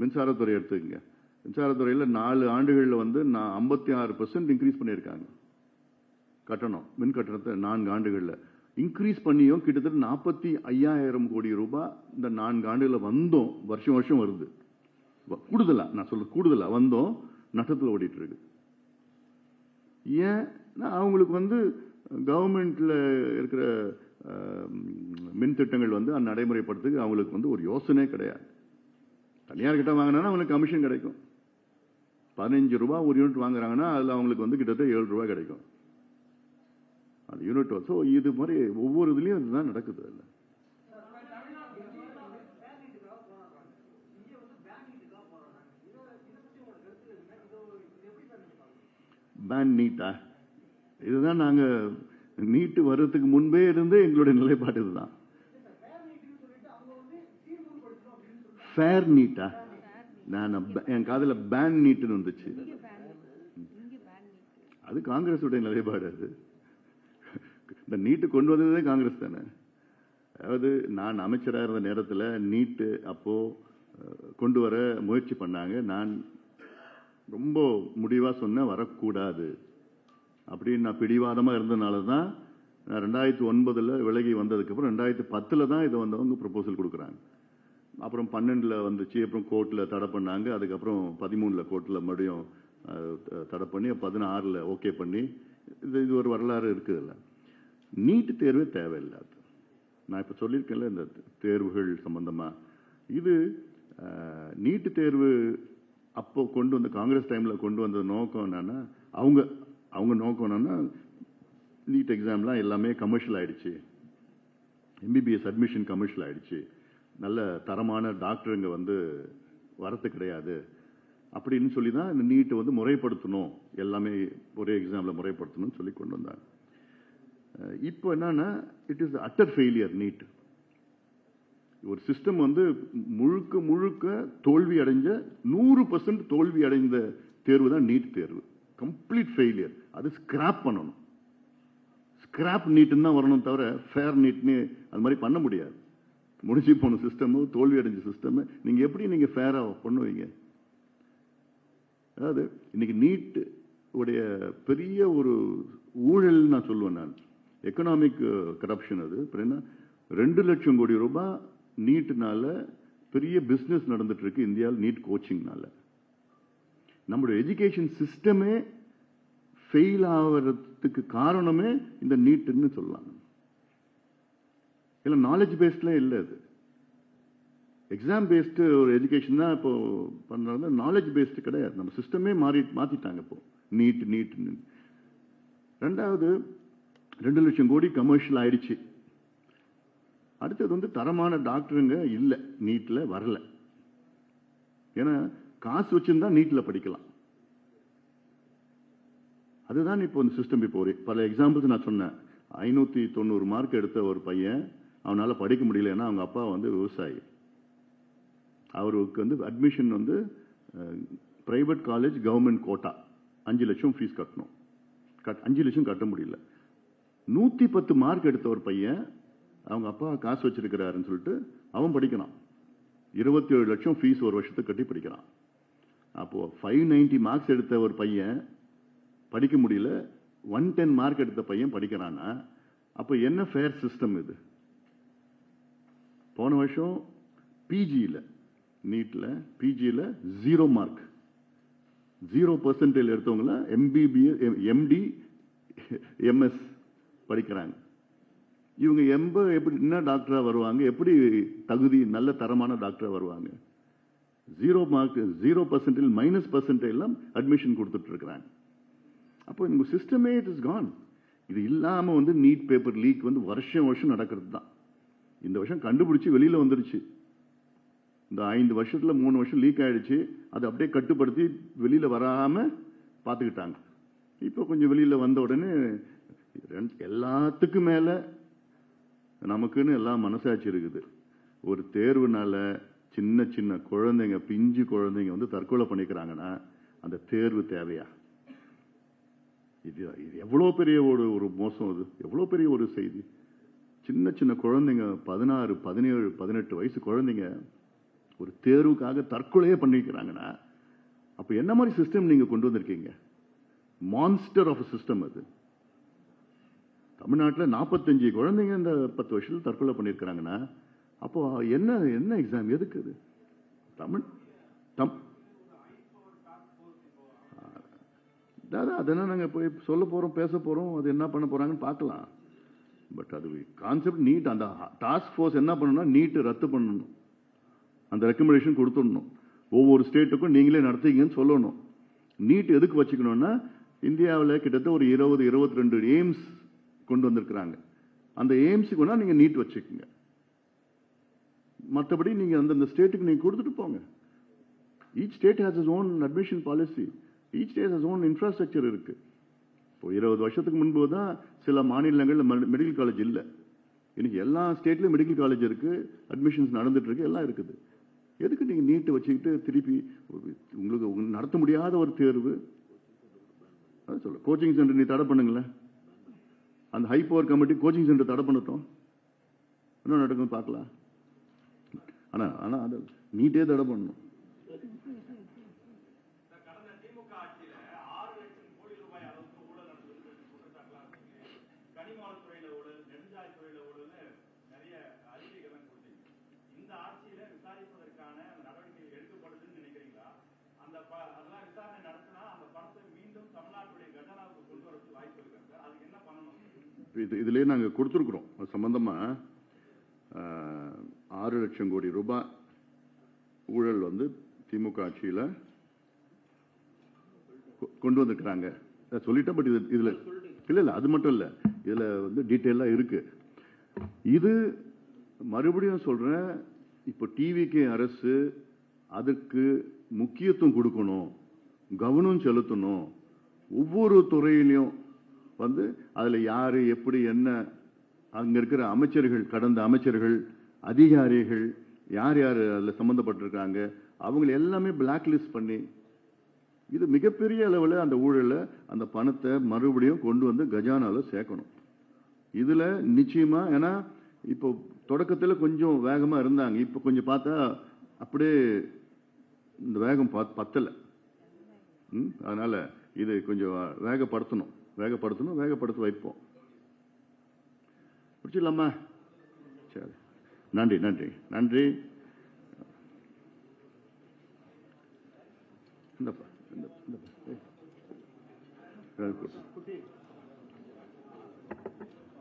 Speaker 1: மின்சாரத்துறை எடுத்துக்கங்க. மின்சாரத்துறையில் 4 ஆண்டுகளில் வந்து 56% இன்க்ரீஸ் பண்ணியிருக்காங்க கட்டணம். மின் கட்டணத்தை 4 ஆண்டுகளில் இன்க்ரீஸ் பண்ணியும் கிட்டத்தட்ட 45,000 கோடி ரூபாய் இந்த 4 ஆண்டுகளில் வந்தோம். வருஷம் வருஷம் வருது. கூடுதலா, நான் சொல்றது கூடுதலா வந்தோம், நட்டத்தில் ஓடிட்டு இருக்கு. ஏன் அவங்களுக்கு வந்து கவர்மெண்ட்ல இருக்கிற மின் திட்டங்கள் வந்து நடைமுறைப்படுத்துக்கு அவங்களுக்கு வந்து ஒரு யோசனை கிடையாது. தனியார் கிட்ட வாங்கினா அவங்களுக்கு கமிஷன் கிடைக்கும். 15 ரூபாய் ஒரு யூனிட் வாங்குறாங்கன்னா அதுல அவங்களுக்கு வந்து கிட்டத்தட்ட 7 ரூபாய் கிடைக்கும் அந்த யூனிட். ஸோ இது மாதிரி ஒவ்வொரு இதுலயும் இதுதான் நடக்குது. இல்லை பேன் நீட்டா, இதுதான் நாங்க நீட்டு வர்றதுக்கு முன்பே இருந்து எங்களுடைய நிலைப்பாடு இதுதான். ஃபேர் நீட்டா, நான் என் காதுல பேன் நீட்டுன்னு வந்துச்சு. அது காங்கிரஸ் உடைய நிலைப்பாடு. அது இந்த நீட்டு கொண்டு வந்ததே காங்கிரஸ் தானே. அதாவது நான் அமைச்சராக இருந்த நேரத்தில் நீட்டு அப்போ கொண்டு வர முயற்சி பண்ணாங்க. நான் ரொம்ப முடிவா சொன்ன வரக்கூடாது அப்படின்னு நான் பிடிவாதமா இருந்ததுனால தான் 2009 விலகி வந்ததுக்கு அப்புறம் 2010 தான் இதை வந்தவங்க ப்ரொபோசல் கொடுக்குறாங்க. அப்புறம் 12 வந்துச்சு, அப்புறம் கோர்ட்ல தடை பண்ணாங்க. அதுக்கப்புறம் 13 கோர்ட்ல மறுபடியும் தடை பண்ணி 16 ஓகே பண்ணி இது ஒரு வரலாறு இருக்குதுல்ல. நீட்டு தேர்வே தேவையில்லாது. நான் இப்ப சொல்லியிருக்கேன்ல இந்த தேர்வுகள் சம்பந்தமா. இது நீட்டு தேர்வு அப்போ கொண்டு வந்த காங்கிரஸ் டைம்ல கொண்டு வந்த நோக்கம் என்னன்னா, அவங்க நோக்கம் என்னன்னா, நீட் எக்ஸாம்லாம் எல்லாமே கமர்ஷியல் ஆயிடுச்சு, எம்பிபிஎஸ் அட்மிஷன் கமர்ஷியல் ஆயிடுச்சு, நல்ல தரமான டாக்டருங்க வந்து வரத்து கிடையாது அப்படின்னு சொல்லி தான் இந்த நீட்டை வந்து முறைப்படுத்தணும், எல்லாமே ஒரே எக்ஸாம்ல முறைப்படுத்தணும்னு சொல்லி கொண்டு வந்தாங்க. இப்போ என்னன்னா, it is utter failure. NEET ஒரு சிஸ்டம் வந்து முழுக்க முழுக்க தோல்வி அடைஞ்ச 100% தோல்வி அடைந்த தேர்வு தான் நீட் தேர்வு. Complete failure. அது ஸ்கிராப் பண்ணணும். ஸ்கிராப் நீட்னு தான் வரணும் தவிர ஃபேர் நீட்னு அது மாதிரி பண்ண முடியாது. முடிஞ்சு போன சிஸ்டம், தோல்வி அடைஞ்ச சிஸ்டம் நீங்க எப்படி நீங்க ஃபேரா பண்ணுவீங்க? அதாவது இன்னைக்கு நீட் உடைய பெரிய ஒரு ஊழல் நான் சொல்லுவேன். நான் எக்கனாமிக் கரப்ஷன். அது 2 லட்சம் கோடி ரூபாய் நீட்னால பெரிய பிசினஸ் நடந்துட்டு இருக்கு இந்தியாவில். நீட் கோச்சிங்னால நம்முடைய எஜுகேஷன் சிஸ்டமே ஃபெயில் ஆகிறதுக்கு காரணமே இந்த நீட்னு சொல்லலாம். இல்ல நாலேஜ் பேஸ்ட்ல இல்ல, அது எக்ஸாம் பேஸ்டு ஒரு எஜுகேஷன் தான் இப்போ பண்றாங்க. நாலேஜ் பேஸ்டு கிடையாது. நம்ம சிஸ்டமே மாத்திட்டாங்க இப்போ. நீட். ரெண்டாவது 2 லட்சம் கோடி கமர்ஷியல் ஆயிடுச்சு. அடுத்தது வந்து தரமான டாக்டருங்க இல்ல, நீட்ல வரல. ஏன்னா காசு வச்சிருந்தா நீட்ல படிக்கலாம். அதுதான் இப்போ இந்த சிஸ்டம். இப்போ ஒரு பல எக்ஸாம்பிள்ஸ் நான் சொன்னேன். 590 மார்க் எடுத்த ஒரு பையன் அவனால படிக்க முடியல. ஏன்னா அவங்க அப்பா வந்து விவசாயி. அவருக்கு வந்து அட்மிஷன் வந்து பிரைவேட் காலேஜ் கவர்மெண்ட் கோட்டா 5 லட்சம் ஃபீஸ் கட்டணும். 5 லட்சம் கட்ட முடியல. 110 மார்க் எடுத்த ஒரு பையன் அவங்க அப்பா காசு வச்சிருக்கிறாருன்னு சொல்லிட்டு அவன் படிக்கிறான். 27 லட்சம் ஃபீஸ் ஒரு வருஷத்துக்கு கட்டி படிக்கிறான். அப்போ 590 மார்க்ஸ் எடுத்த ஒரு பையன் படிக்க முடியல, 110 மார்க் எடுத்த பையன் படிக்கிறான்னா அப்போ என்ன ஃபேர் சிஸ்டம் இது? போன வருஷம் பிஜியில் நீட்ல பிஜியில் 0 மார்க் 0% எடுத்தவங்கள எம்பிபிஎஸ் எம்டி எம்எஸ் படிக்கிறாங்க. இவங்க எப்படி என்ன டாக்டரா வருவாங்க? எப்படி தகுதி நல்ல தரமான டாக்டரா வருவாங்க? 0 மார்க் 0% -% எல்லாம் அட்மிஷன் கொடுத்துட்டு இருக்கிறாங்க. அப்போ இந்த சிஸ்டமே இட் இஸ் கான். இது இல்லாம வந்து நீட் பேப்பர் லீக் வந்து வருஷம் நடக்கிறது தான். இந்த வருஷம் கண்டுபிடிச்சு வெளியில வந்துருச்சு. இந்த 5 வருஷத்துல 3 வருஷம் லீக் ஆயிடுச்சு. அதை அப்படியே கட்டுப்படுத்தி வெளியில வராம பாத்துக்கிட்டாங்க. இப்போ கொஞ்சம் வெளியில வந்த உடனே எல்லாத்துக்கும் மேல நமக்குன்னு எல்லாம் மனசாட்சி இருக்குது. ஒரு தேர்வுனால சின்ன குழந்தைங்க, பிஞ்சு குழந்தைங்க வந்து தற்கொலை பண்ணிக்கிறாங்கன்னா அந்த தேர்வு தேவையா? இது எவ்வளவு பெரிய ஒரு மோசம், அது எவ்வளவு பெரிய ஒரு செய்தி. சின்ன சின்ன குழந்தைங்க 16, 17, 18 வயசு குழந்தைங்க ஒரு தேர்வுக்காக தற்கொலையே பண்ணிக்கிறாங்கன்னா அப்ப என்ன மாதிரி சிஸ்டம் நீங்க கொண்டு வந்திருக்கீங்க? மான்ஸ்டர் ஆஃப் சிஸ்டம் அது. தமிழ்நாட்டில் 45 குழந்தைங்க இந்த 10 வருஷத்துல தற்கொலை பண்ணியிருக்கிறாங்கன்னா அப்போ என்ன என்ன எக்ஸாம் எதுக்கு அது? தமிழ் அதெல்லாம் நாங்க போய் சொல்ல போறோம், பேச போறோம், அது என்ன பண்ண போறாங்கன்னு பார்க்கலாம். பட் அது கான்செப்ட் நீட். அந்த டாஸ்க் ஃபோர்ஸ் என்ன பண்ணணும்னா நீட் ரத்து பண்ணணும், அந்த ரெக்கமெண்டேஷன் கொடுத்துடணும். ஒவ்வொரு ஸ்டேட்டுக்கும் நீங்களே நடத்துங்கன்னு சொல்லணும். நீட் எதுக்கு வச்சுக்கணும்னா இந்தியாவில் கிட்டத்தட்ட ஒரு 20-22 எய்ம்ஸ் கொண்டு வந்திருக்கிறாங்க. அந்த எய்ம்ஸுக்கு வேணா நீங்க நீட் வச்சுக்கோங்க. மற்றபடி நீங்க அந்தந்த ஸ்டேட்டுக்கு நீங்க கொடுத்துட்டு போங்க. Each state has its own admission policy, each state has own infrastructure இருக்கு. இப்போ 20 வருஷத்துக்கு முன்பு தான் சில மாநிலங்களில் மெடிக்கல் காலேஜ் இல்லை. இன்னைக்கு எல்லா ஸ்டேட்லயும் மெடிக்கல் காலேஜ் இருக்கு, அட்மிஷன்ஸ் நடந்துட்டு இருக்கு, எல்லாம் இருக்குது. எதுக்கு நீங்க நீட் வச்சுக்கிட்டு திருப்பி உங்களுக்கு நடத்த முடியாத ஒரு தேர்வு? சொல்ல கோச்சிங் சென்டர் நீ தடை பண்ணுங்களேன். அந்த high power committee coaching centre தடை பண்ணட்டும், என்ன நடக்கும் பார்க்கலாம். ஆனா ஆனா அது நீட்டே தடை பண்ணணும். இதுலயே நாங்க கொடுத்திருக்கிறோம். சம்பந்தமா 6 லட்சம் கோடி ரூபாய் ஊழல் வந்து திமுக ஆட்சியில கொண்டு வந்திருக்கிறாங்க சொல்லிட்டேன். பட் இதுல இல்ல அது மட்டும் இல்ல, இதுல வந்து டீட்டெயிலா இருக்கு. இது மறுபடியும் சொல்றேன், இப்போ டிவிகே அரசு அதுக்கு முக்கியத்துவம் கொடுக்கணும், கவனம் செலுத்தணும். ஒவ்வொரு துறையிலையும் வந்து அதுல யாரு எப்படி என்ன, அங்க இருக்கிற அமைச்சர்கள், கடந்த அமைச்சர்கள், அதிகாரிகள் யார் யார் அதுல சம்பந்தப்பட்டிருக்காங்க அவங்க எல்லாமே பிளாக் லிஸ்ட் பண்ணி இது மிகப்பெரிய அளவில் அந்த ஊழல அந்த பணத்தை மறுபடியும் கொண்டு வந்து கஜானால சேர்க்கணும். இதுல நிச்சயமா, ஏன்னா இப்போ தொடக்கத்தில் கொஞ்சம் வேகமா இருந்தாங்க, இப்ப கொஞ்சம் பார்த்தா அப்படியே இந்த வேகம் பத்தல. அதனால இது கொஞ்சம் வேகப்படுத்தணும், வேகப்படுத்த வைப்போம். பிடிச்சிடலாமா? சரி, நன்றி நன்றி நன்றி. இந்த